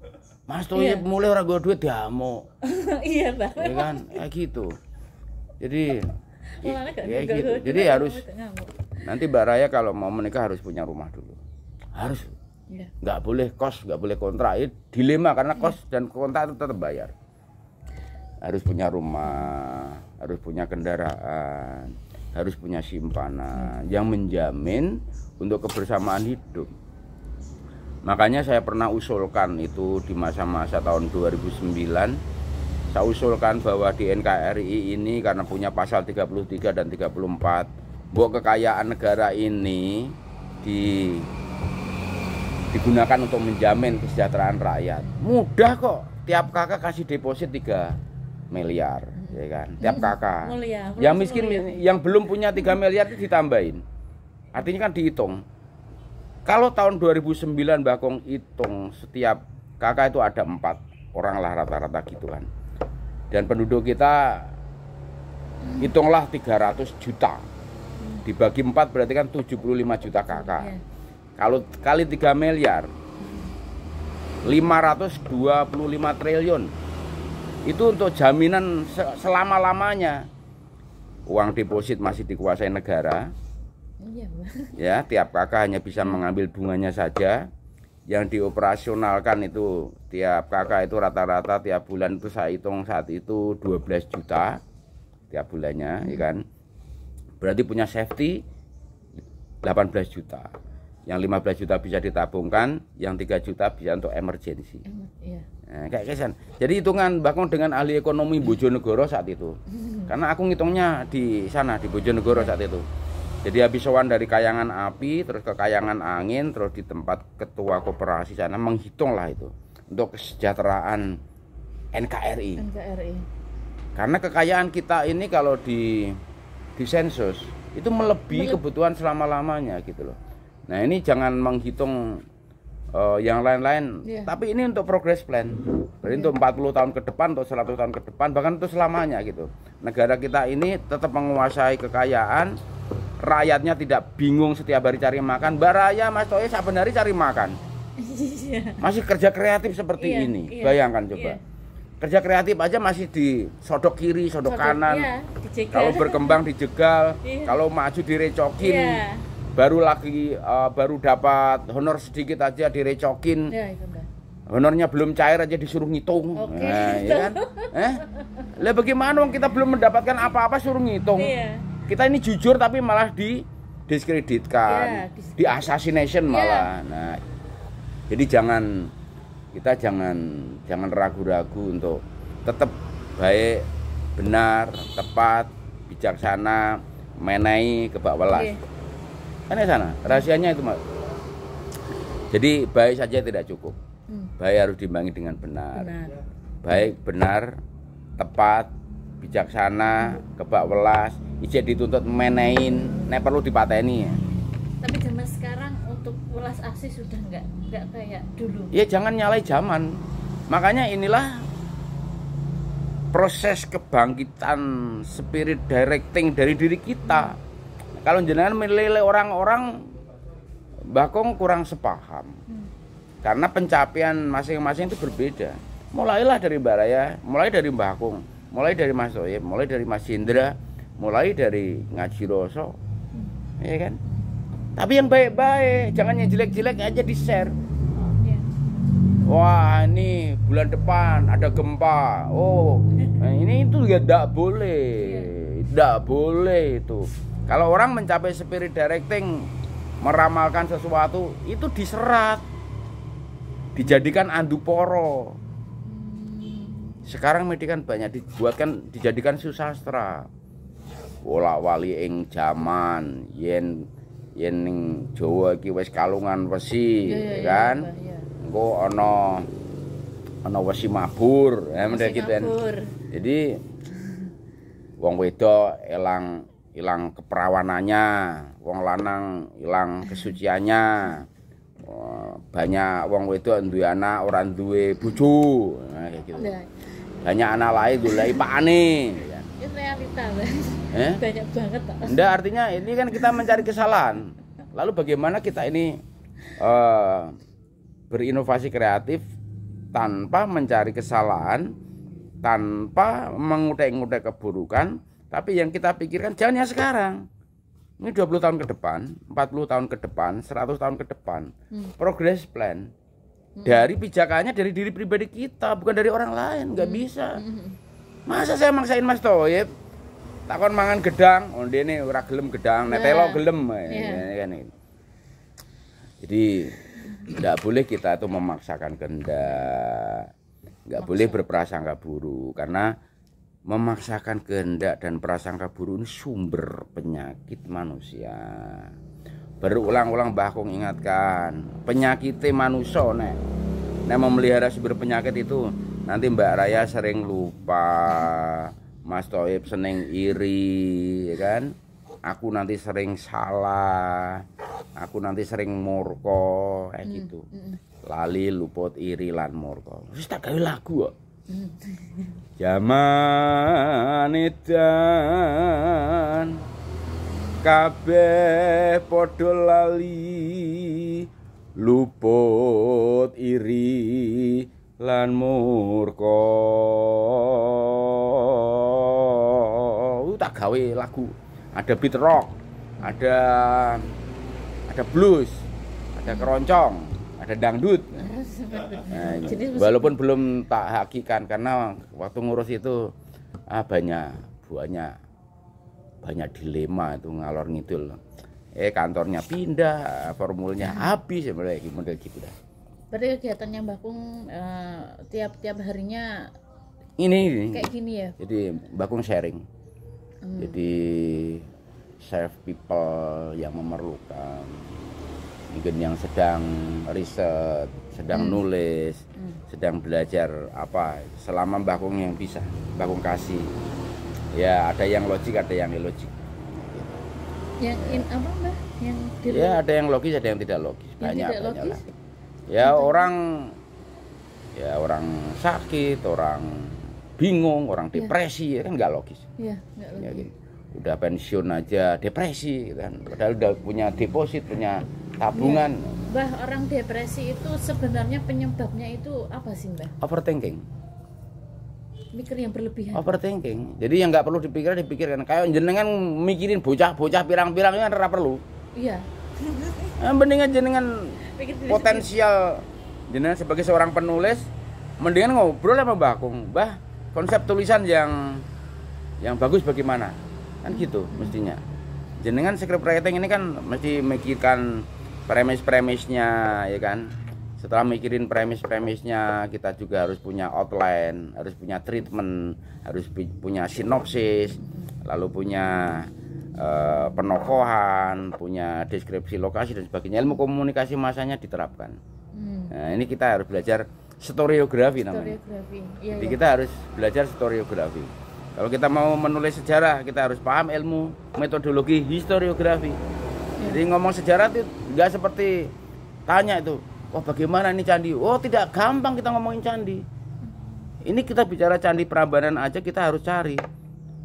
Mas tuh mulai orang gua duit diamuk. Iya Mbak. Ya kan, kayak gitu. Jadi ya gitu. Jadi harus nanti Mbak Raya kalau mau menikah harus punya rumah dulu. Harus. Nggak boleh kos, nggak boleh kontrak. Ini dilema karena kos dan kontrak itu tetap bayar. Harus punya rumah, harus punya kendaraan, harus punya simpanan yang menjamin untuk kebersamaan hidup. Makanya saya pernah usulkan itu di masa-masa tahun 2009. Saya usulkan bahwa di NKRI ini karena punya pasal 33 dan 34, bahwa kekayaan negara ini digunakan untuk menjamin kesejahteraan rakyat. Mudah kok, tiap kakak kasih deposit 3 miliar, ya kan? Tiap kakak. Yang miskin, yang belum punya 3 miliar itu ditambahin. Artinya kan dihitung. Kalau tahun 2009 Mbak Kong hitung setiap kakak itu ada 4 orang lah rata-rata gitu kan. Dan penduduk kita hitunglah 300 juta. Dibagi 4 berarti kan 75 juta kakak. Kalau kali 3 miliar 525 triliun. Itu untuk jaminan selama-lamanya. Uang deposit masih dikuasai negara. Ya, tiap kakak hanya bisa mengambil bunganya saja. Yang dioperasionalkan itu tiap kakak itu rata-rata tiap bulan itu saya hitung saat itu 12 juta tiap bulannya, ya kan. Berarti punya safety 18 juta. Yang 15 juta bisa ditabungkan, yang 3 juta bisa untuk emergensi. Nah, kayak kesan. Jadi hitungan Bakong dengan ahli ekonomi Bojonegoro saat itu. Karena aku ngitungnya di sana di Bojonegoro saat itu. Jadi habis sowan dari Kayangan Api terus ke Kayangan Angin terus di tempat ketua koperasi sana menghitung lah itu untuk kesejahteraan NKRI. Karena kekayaan kita ini kalau di sensus itu melebihi kebutuhan selama-lamanya gitu loh. Nah, ini jangan menghitung yang lain-lain, tapi ini untuk progress plan. Berarti untuk 40 tahun ke depan atau 100 tahun ke depan bahkan itu selamanya gitu. Negara kita ini tetap menguasai kekayaan, rakyatnya tidak bingung setiap hari cari makan. Mbak Raya, Mas Toye saben hari cari makan. Masih kerja kreatif seperti ini. Bayangkan coba. Kerja kreatif aja masih di sodok kiri, sodok kanan. Kalau berkembang dijegal, kalau maju direcokin. Baru lagi baru dapat honor sedikit aja direcokin. Honornya belum cair aja disuruh ngitung. Nah, ya kan? Lah bagaimana kita belum mendapatkan apa-apa suruh ngitung. Kita ini jujur tapi malah didiskreditkan, di assassination malah. Nah, jadi kita jangan ragu-ragu untuk tetap baik, benar, tepat, bijaksana, menehi kebak welas. Kan di sana rahasianya itu, Mas. Jadi baik saja tidak cukup. Baik harus diimbangi dengan benar. Baik, benar, tepat, bijaksana, kebak welas, ijek dituntut menein, nek perlu dipateni ya. Tapi zaman sekarang untuk welas asih sudah enggak kayak dulu. Ya jangan nyalai zaman. Makanya inilah proses kebangkitan spirit directing dari diri kita. Kalau jenengan menilai orang-orang Mbah Kong kurang sepaham. Karena pencapaian masing-masing itu berbeda. Mulailah dari Mbak Raya, mulai dari Mbah Kong, mulai dari Mas Thoyib, mulai dari Mas Indra, mulai dari Ngaji Roso, ya kan? Tapi yang baik-baik, jangan yang jelek-jelek aja di-share. Wah, ini bulan depan ada gempa. Oh, nah ini itu ya tidak boleh. Tidak boleh itu. Kalau orang mencapai spirit directing, meramalkan sesuatu, itu diserat. Dijadikan anduporo. Sekarang media kan banyak dibuatkan, dijadikan susastra. Wola wali ing jaman, yen ning Jawa iki wis kalungan wesi, kan? Engko ana wesi mabur, ya model gitu kan. Jadi wong wedok ilang keperawanannya, wong lanang ilang kesuciannya. Banyak wong wedok duwe anak ora duwe bojo, nah kayak gitu. Banyak anak lain goleki pakane. Itu realita, Mas. Banyak banget toh. Enggak, artinya ini kan kita mencari kesalahan. Lalu bagaimana kita ini berinovasi kreatif tanpa mencari kesalahan, tanpa mengutek-ngutek keburukan, tapi yang kita pikirkan jangan ya sekarang. Ini 20 tahun ke depan, 40 tahun ke depan, 100 tahun ke depan. Progress plan. Dari pijakannya dari diri pribadi kita, bukan dari orang lain, nggak bisa. Masa saya maksain Mas Thoyib takon mangan gedang, oh dene ora gelem gedang, nek telo gelem. Jadi tidak boleh kita itu memaksakan kehendak, nggak boleh berprasangka buruk, karena memaksakan kehendak dan prasangka buruk ini sumber penyakit manusia. Berulang-ulang Mbah Kong ingatkan, penyakitnya manusia nek memelihara sumber penyakit itu nanti Mbak Raya sering lupa, Mas Thoyib sering iri, ya kan? Aku nanti sering salah, aku nanti sering murka, kayak gitu. Lali luput iri lan murka. Wis tak gawe lagu kok. Jaman edan kabeh padha lali luput iri lan murka. Tak gawe lagu. Ada beat rock, ada blues, ada keroncong, ada dangdut. Nah, walaupun belum tak hakikan karena waktu ngurus itu banyak dilema itu ngalor ngidul. Kantornya pindah, formulnya habis, model gitu dah. Berarti kegiatannya Mbah Kong tiap harinya ini kayak gini ya. Jadi Mbah Kong sharing. Jadi serve people yang memerlukan, mungkin yang sedang riset, sedang nulis, sedang belajar apa, selama Mbah Kong yang bisa Mbah Kong kasih. Ya ada yang logik, ada yang ilogik. Yang apa Mbah? Yang ya ada yang logis, ada yang tidak logis. Banyak lah. Ya orang sakit, orang bingung, orang depresi, kan nggak logis. Iya, nggak logis. Ya, gitu. Udah pensiun aja depresi, gitu kan. Padahal udah punya deposit, punya tabungan. Ya. Mbah, orang depresi itu sebenarnya penyebabnya itu apa sih Mbah? Overthinking. Mikir yang berlebihan. Overthinking. Jadi yang nggak perlu dipikirkan. Kayak jenengan mikirin bocah-bocah pirang-pirang kan ora perlu. Iya. Mendingan jenengan potensial jenengan sebagai seorang penulis, mendingan ngobrol sama Mbah Kong. Mbah, konsep tulisan yang bagus bagaimana? Kan gitu mestinya. Jenengan script writing ini kan mesti mikirkan premis-premisnya, ya kan? Setelah mikirin premis-premisnya, kita juga harus punya outline, harus punya treatment, harus punya sinopsis, lalu punya penokohan, punya deskripsi lokasi dan sebagainya. Ilmu komunikasi masanya diterapkan. Nah, ini kita harus belajar storiografi namanya. Iya, jadi kita harus belajar storiografi. Kalau kita mau menulis sejarah, kita harus paham ilmu metodologi historiografi. Jadi ngomong sejarah itu nggak seperti tanya itu, wah bagaimana ini candi? Oh tidak gampang kita ngomongin candi. Ini kita bicara candi Prambanan aja kita harus cari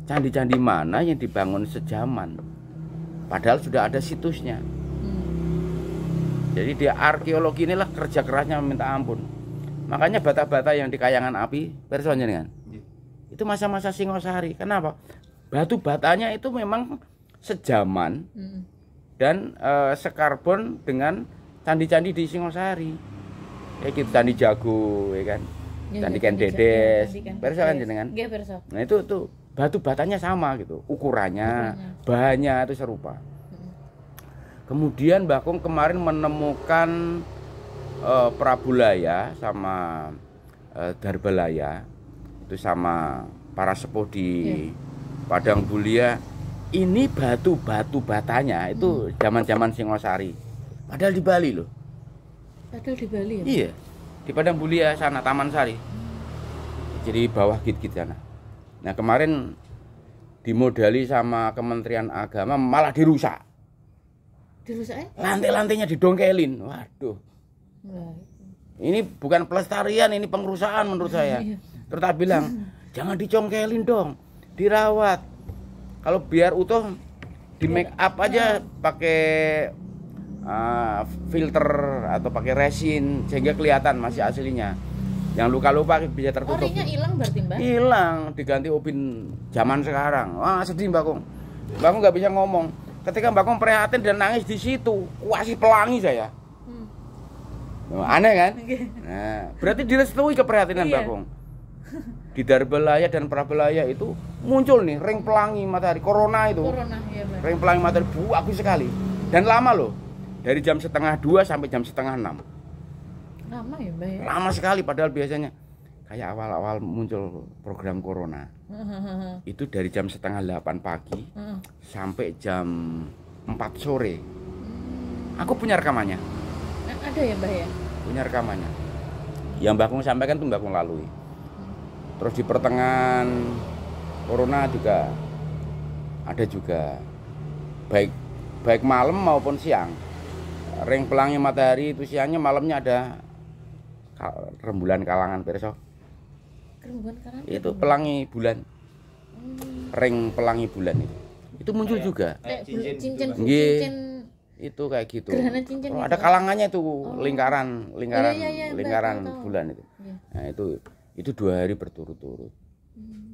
candi-candi mana yang dibangun sejaman. Padahal sudah ada situsnya. Jadi di arkeologi inilah kerja kerasnya minta ampun. Makanya bata-bata yang di Kayangan Api, perso jenengan. Itu masa-masa Singosari. Kenapa? Batu batanya itu memang sejaman dan sekarbon dengan candi-candi di Singosari. Kayak gitu, Candi Jago, ya kan. Candi Ken Dedes. Perso kan jenengan. Nggih, perso. Nah, itu tuh batu batanya sama gitu. Ukurannya, bahannya itu serupa. Kemudian Mbah Kung kemarin menemukan Prabulaya sama Darbalaya itu sama para sepuh di Padang Bulia. Ini batu-batu batanya itu zaman-zaman Singosari. Padahal di Bali loh. Padahal di Bali ya? Iya. Di Padang Bulia sana Taman Sari. Jadi bawah git-git sana. Nah, kemarin dimodali sama Kementerian Agama malah dirusak. Dirusak? Lantai-lantainya didongkelin. Waduh. Wah. Ini bukan pelestarian, ini pengerusakan menurut saya. Terus tak bilang, jangan dicongkelin dong, dirawat. Kalau biar utuh, di make up aja pakai filter atau pakai resin sehingga kelihatan masih aslinya. Yang luka-luka bisa tertutup. Orinya hilang berarti, Mbak? Hilang, diganti ubin zaman sekarang. Wah, sedih Mbak Kung. Mbak Kung nggak bisa ngomong. Ketika Mbak Kung prihatin dan nangis di situ, kuasi pelangi saya. Oh, aneh kan? Nah, berarti direstui keprihatinan Mbak Kung. Di Darbalaya dan Prabelaya itu muncul nih ring pelangi matahari corona itu. Corona, ya, Mbak. Ring pelangi matahari bagus sekali. Dan lama loh. Dari jam 5:30 sampai jam 5:30. Lama ya, Mbak ya? Lama sekali padahal biasanya kayak awal-awal muncul program corona. Itu dari jam 7:30 pagi sampai jam 4 sore. Aku punya rekamannya. Ada ya, Mbak ya? Punya rekamannya. Yang Mbak Kung sampaikan tuh Mbak Kung lalui. Terus di pertengahan corona juga ada juga baik malam maupun siang. Ring pelangi matahari itu siangnya, malamnya ada rembulan kalangan perso. Rembulan kalangan? Itu pelangi bulan. Ring pelangi bulan itu. Itu muncul juga. Kayak cincin Itu kayak gitu. Gerhana cincin. Ada kalangannya tuh, lingkaran tahu. bulan itu. Nah, itu 2 hari berturut-turut.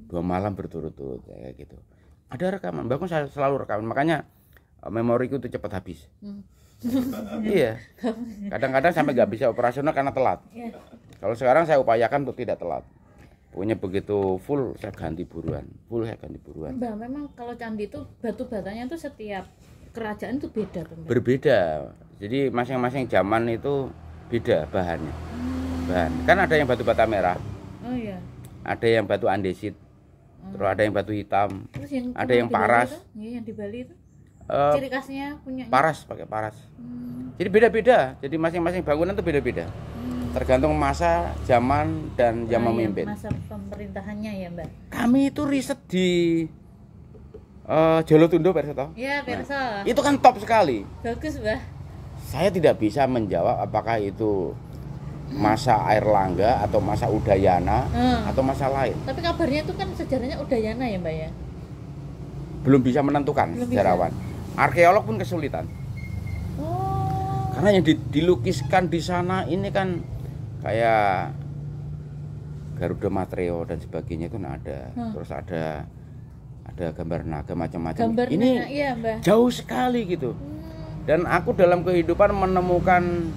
2 malam berturut-turut kayak gitu. Ada rekaman. Mbak Kung selalu rekaman. Makanya memoriku itu cepat habis. Iya. Kadang-kadang sampai nggak bisa operasional karena telat. Kalau sekarang saya upayakan untuk tidak telat. Pokoknya begitu full saya ganti buruan. Mbak, memang kalau candi itu batu batanya tuh setiap kerajaan itu beda, Mbak? Berbeda. Jadi masing-masing zaman itu beda bahannya. Kan ada yang batu bata merah. Oh iya. Ada yang batu andesit. Terus ada yang batu hitam. Terus yang ada yang paras. Yang di Bali itu ciri khasnya punya paras, pakai paras. Jadi beda-beda. Jadi masing-masing bangunan itu beda-beda. Tergantung masa, zaman, dan jam memimpin. Masa pemerintahannya ya, Mbak. Kami itu riset di Jolotundo, perso toh? Iya, perso. Nah, itu kan top sekali. Bagus, Mbak. Saya tidak bisa menjawab apakah itu masa Airlangga atau masa Udayana atau masa lain. Tapi kabarnya itu kan sejarahnya Udayana ya, Mbak ya? Belum bisa menentukan sejarawan. Arkeolog pun kesulitan. Oh. Karena yang dilukiskan di sana ini kan kayak Garuda Matreo dan sebagainya itu ada. Terus ada gambar naga macam-macam. Ini iya, Mbak. Jauh sekali gitu. Dan aku dalam kehidupan menemukan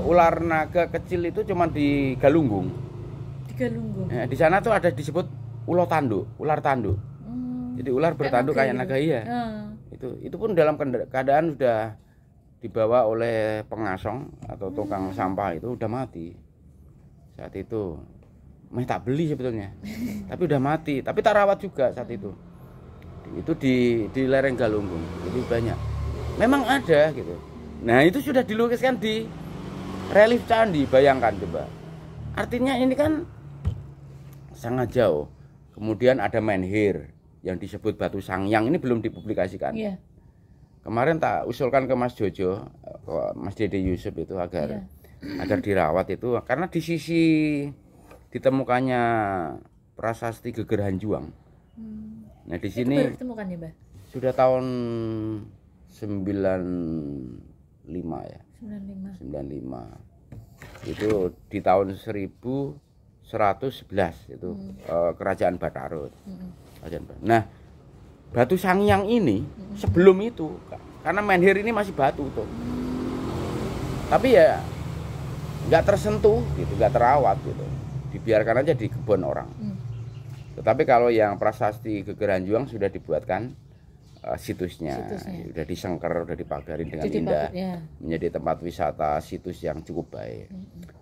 ular naga kecil itu cuma di Galunggung. Di Galunggung. Nah, di sana tuh ada disebut ular tanduk. Jadi ular bertanduk kayak naga, iya. Itu pun dalam keadaan sudah dibawa oleh pengasong atau tukang sampah, itu udah mati. Saat itu tak beli sebetulnya. Tapi udah mati, tapi tak rawat juga saat itu. Itu di lereng Galunggung. Jadi banyak. Memang ada gitu. Nah, itu sudah dilukiskan di relief candi, bayangkan coba. Artinya ini kan sangat jauh. Kemudian ada menhir yang disebut batu sangyang, ini belum dipublikasikan. Iya. Kemarin tak usulkan ke Mas Jojo, Mas Dede Yusuf itu agar dirawat itu, karena di sisi ditemukannya prasasti Geger Hanjuang. Nah, di sini baru ditemukan ya, Mbak? sudah tahun ya. 95. 95. Itu di tahun 1111 itu kerajaan Batarut. Nah, batu Sangyang ini sebelum itu, karena Menhir ini masih batu tuh. Tapi ya nggak tersentuh gitu, nggak terawat gitu. Dibiarkan aja di kebun orang. Tetapi kalau yang prasasti Gegeranjuang sudah dibuatkan situsnya, udah disengker, udah dipagarin dengan indah, menjadi tempat wisata situs yang cukup baik.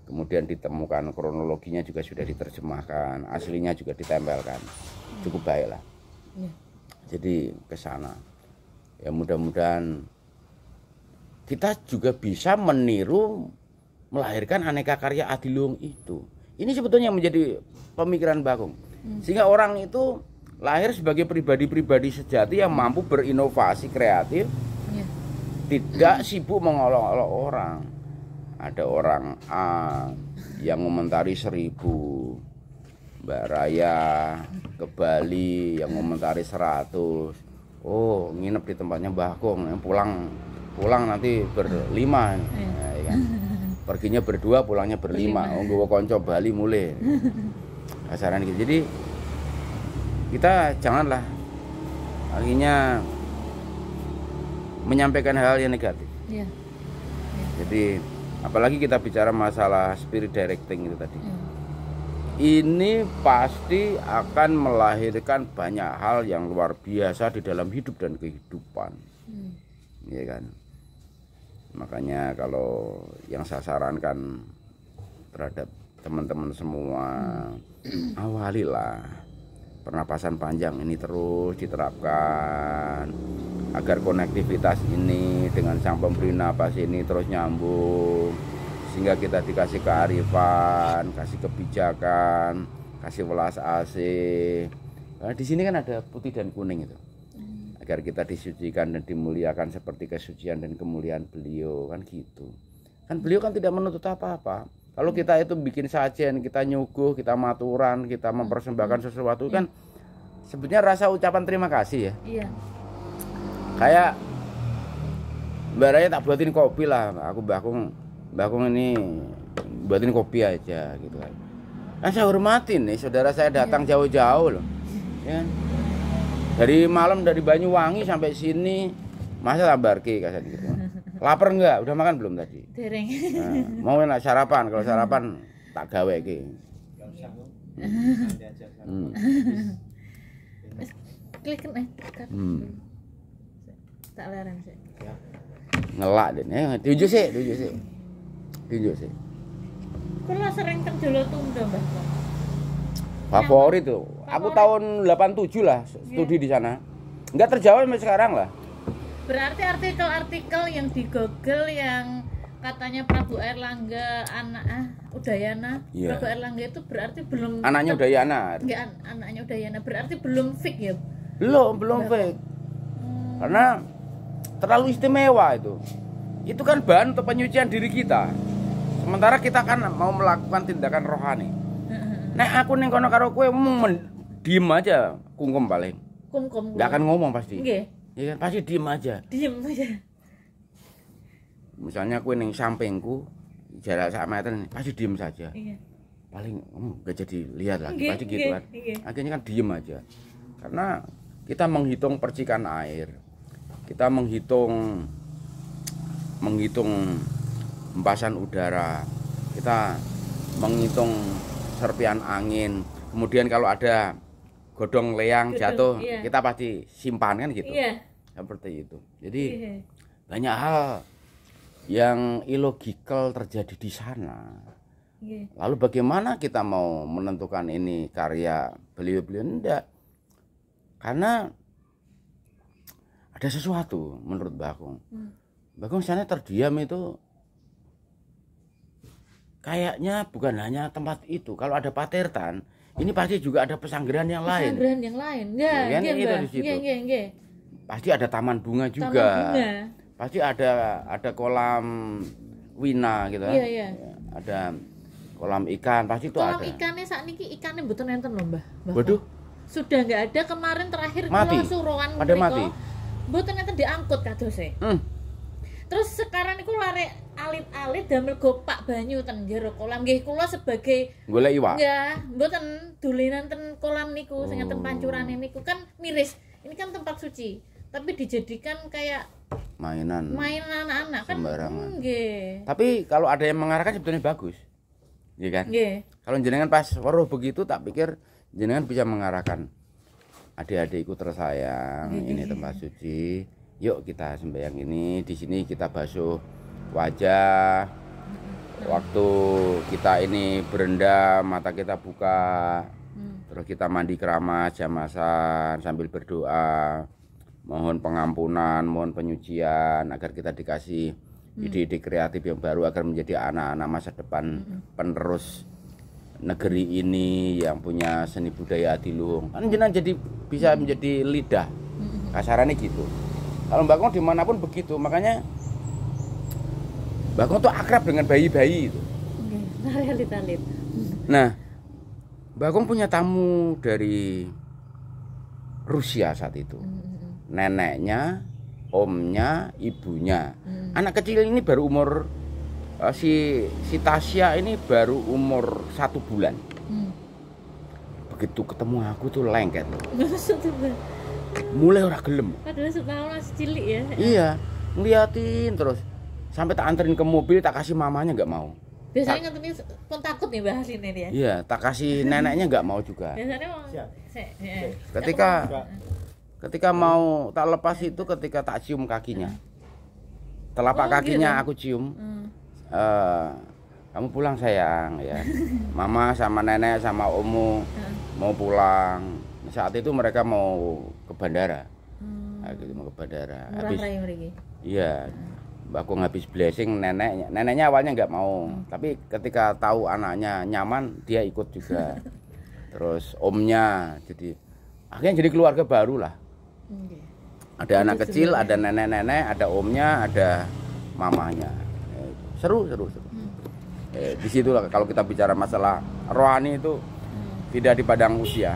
Kemudian ditemukan kronologinya juga sudah diterjemahkan, aslinya juga ditempelkan, cukup baik lah. Jadi ke sana, ya mudah-mudahan kita juga bisa meniru, melahirkan aneka karya Adiluhung itu. Ini sebetulnya menjadi pemikiran Bagong, sehingga orang itu lahir sebagai pribadi-pribadi sejati yang mampu berinovasi kreatif, tidak sibuk mengolok-olok orang. Ada orang A yang ngomentari 1000, Mbak Raya ke Bali yang ngomentari 100. Oh, nginep di tempatnya Mbah Gong, pulang nanti berlima, ya kan? Perginya berdua, pulangnya berlima. Oh, gue konco Bali mulai. Kasaran gitu. Jadi kita janganlah akhirnya menyampaikan hal yang negatif. Jadi apalagi kita bicara masalah spirit directing itu tadi. Ini pasti akan melahirkan banyak hal yang luar biasa di dalam hidup dan kehidupan. Ya kan? Makanya kalau yang saya sarankan terhadap teman-teman semua, awalilah pernapasan panjang ini terus diterapkan agar konektivitas ini dengan sang pemberi napas ini terus nyambung, sehingga kita dikasih kearifan, kasih kebijakan, kasih welas asih. Nah, di sini kan ada putih dan kuning itu, agar kita disucikan dan dimuliakan seperti kesucian dan kemuliaan beliau, kan gitu. Kan beliau kan tidak menuntut apa-apa. Kalau kita itu bikin sajian, kita nyuguh, kita maturan, kita mempersembahkan sesuatu, kan sebetulnya rasa ucapan terima kasih ya. Iya. Kayak Mbak Raya tak buatin kopi lah, aku Mbak Kung ini buatin kopi aja gitu kan. Kan saya hormatin nih, saudara saya datang jauh-jauh loh. Ya. Dari malam dari Banyuwangi sampai sini, masa lambarki kasih gitu. Lapar enggak? Udah makan belum tadi? Dereng. Nah, mau enak sarapan? Kalau sarapan tak gawe ki. Kliken tak leren sih. Ngelak deh, tunjuk sih. Kula sering teng Jolo Tunda, Mbah. Favorit tuh. Aku tahun 87 lah studi di sana. Enggak terjawab sampai sekarang lah. Berarti artikel-artikel yang di Google yang katanya Prabu Airlangga anak Udayana, Prabu Airlangga itu berarti belum anaknya Udayana. Enggak, anaknya Udayana berarti belum fake ya? Belum fake. Karena terlalu istimewa itu. Itu kan bahan untuk penyucian diri kita. Sementara kita kan mau melakukan tindakan rohani. Nah, aku ning kono karo kowe diem aja, kungkum paling. Kungkum. Enggak akan ngomong pasti. Nggih. Ya kan, pasti diem aja. Misalnya kue ning sampingku jarak 1 meter, pasti diem saja. Iya. Paling gak jadi lihat lagi, pasti gitu kan. Akhirnya kan diem aja. Karena kita menghitung percikan air, kita menghitung hempasan udara, kita menghitung serpian angin. Kemudian kalau ada godong leang jatuh, kita pasti simpan kan gitu. Seperti itu. Jadi banyak hal yang illogical terjadi di sana. Lalu bagaimana kita mau menentukan ini karya beliau-beliau? Enggak. Karena ada sesuatu menurut Bagong. Bagong sana terdiam itu kayaknya bukan hanya tempat itu. Kalau ada Patirtan, ini pasti juga ada pesanggeran yang lain. Pesanggeran yang lain. Ya, kan itu di situ. Pasti ada taman bunga juga. Pasti ada kolam wina gitu. Ada kolam ikan, pasti itu ada. Kolam ikannya saat ini ikannya mboten enten lho, Mbah. Waduh. Sudah enggak ada, kemarin terakhir mati. Suruhan pada mati. Mboten enten diangkut kadose. Terus sekarang niku lare alit-alit damel gopak banyu ten jero kolam nggih kula sebagai Golek iwak. enggak, mboten dolenan ten kolam niku sing ten pancurane niku kan miris. Ini kan tempat suci, tapi dijadikan kayak Mainan. anak-anak kan Sembarangan. nggih. Tapi kalau ada yang mengarahkan sebetulnya bagus. Iya kan? Nggih. Kalau jenengan pas weruh begitu tak pikir jenengan bisa mengarahkan adik-adikku tersayang, ini tempat suci. Yuk kita sembahyang ini, di sini kita basuh wajah. Waktu kita ini berendam, mata kita buka. Terus kita mandi keramas jamasan sambil berdoa. Mohon pengampunan, mohon penyucian agar kita dikasih ide-ide kreatif yang baru agar menjadi anak-anak masa depan penerus negeri ini yang punya seni budaya adiluhung. Kan jenengan jadi bisa menjadi lidah. Kasarannya gitu. Kalau Mbak Kong dimanapun begitu, makanya Mbak Kong tuh akrab dengan bayi-bayi itu. Alit-alit. Nah, Mbak Kong punya tamu dari Rusia saat itu. Neneknya, omnya, ibunya. Anak kecil ini baru umur si Tasya ini baru umur 1 bulan. Begitu ketemu aku tuh lengket loh. Maksudnya Mulai ora gelem. padahal setahun masih cilik ya. Iya, ngeliatin terus. Sampai tak anterin ke mobil, tak kasih mamanya nggak mau. Biasanya ngeteni pun takut nih bahas ini ya. Iya, tak kasih neneknya nggak mau juga. Biasanya mau Ketika mau tak lepas itu ketika tak cium kakinya. Telapak kakinya gitu. aku cium. Kamu pulang sayang ya. Mama sama nenek sama omu mau pulang. Saat itu mereka mau ke bandara. Nah, gitu, mau ke bandara. Habis mriki. Iya. Mbak Kong habis blessing neneknya awalnya nggak mau. Tapi ketika tahu anaknya nyaman, dia ikut juga. Terus omnya jadi akhirnya jadi keluarga baru lah. Ada anak kecil, ada nenek-nenek, ada omnya, ada mamanya. Seru. Di situ lah kalau kita bicara masalah rohani itu tidak dipandang usia.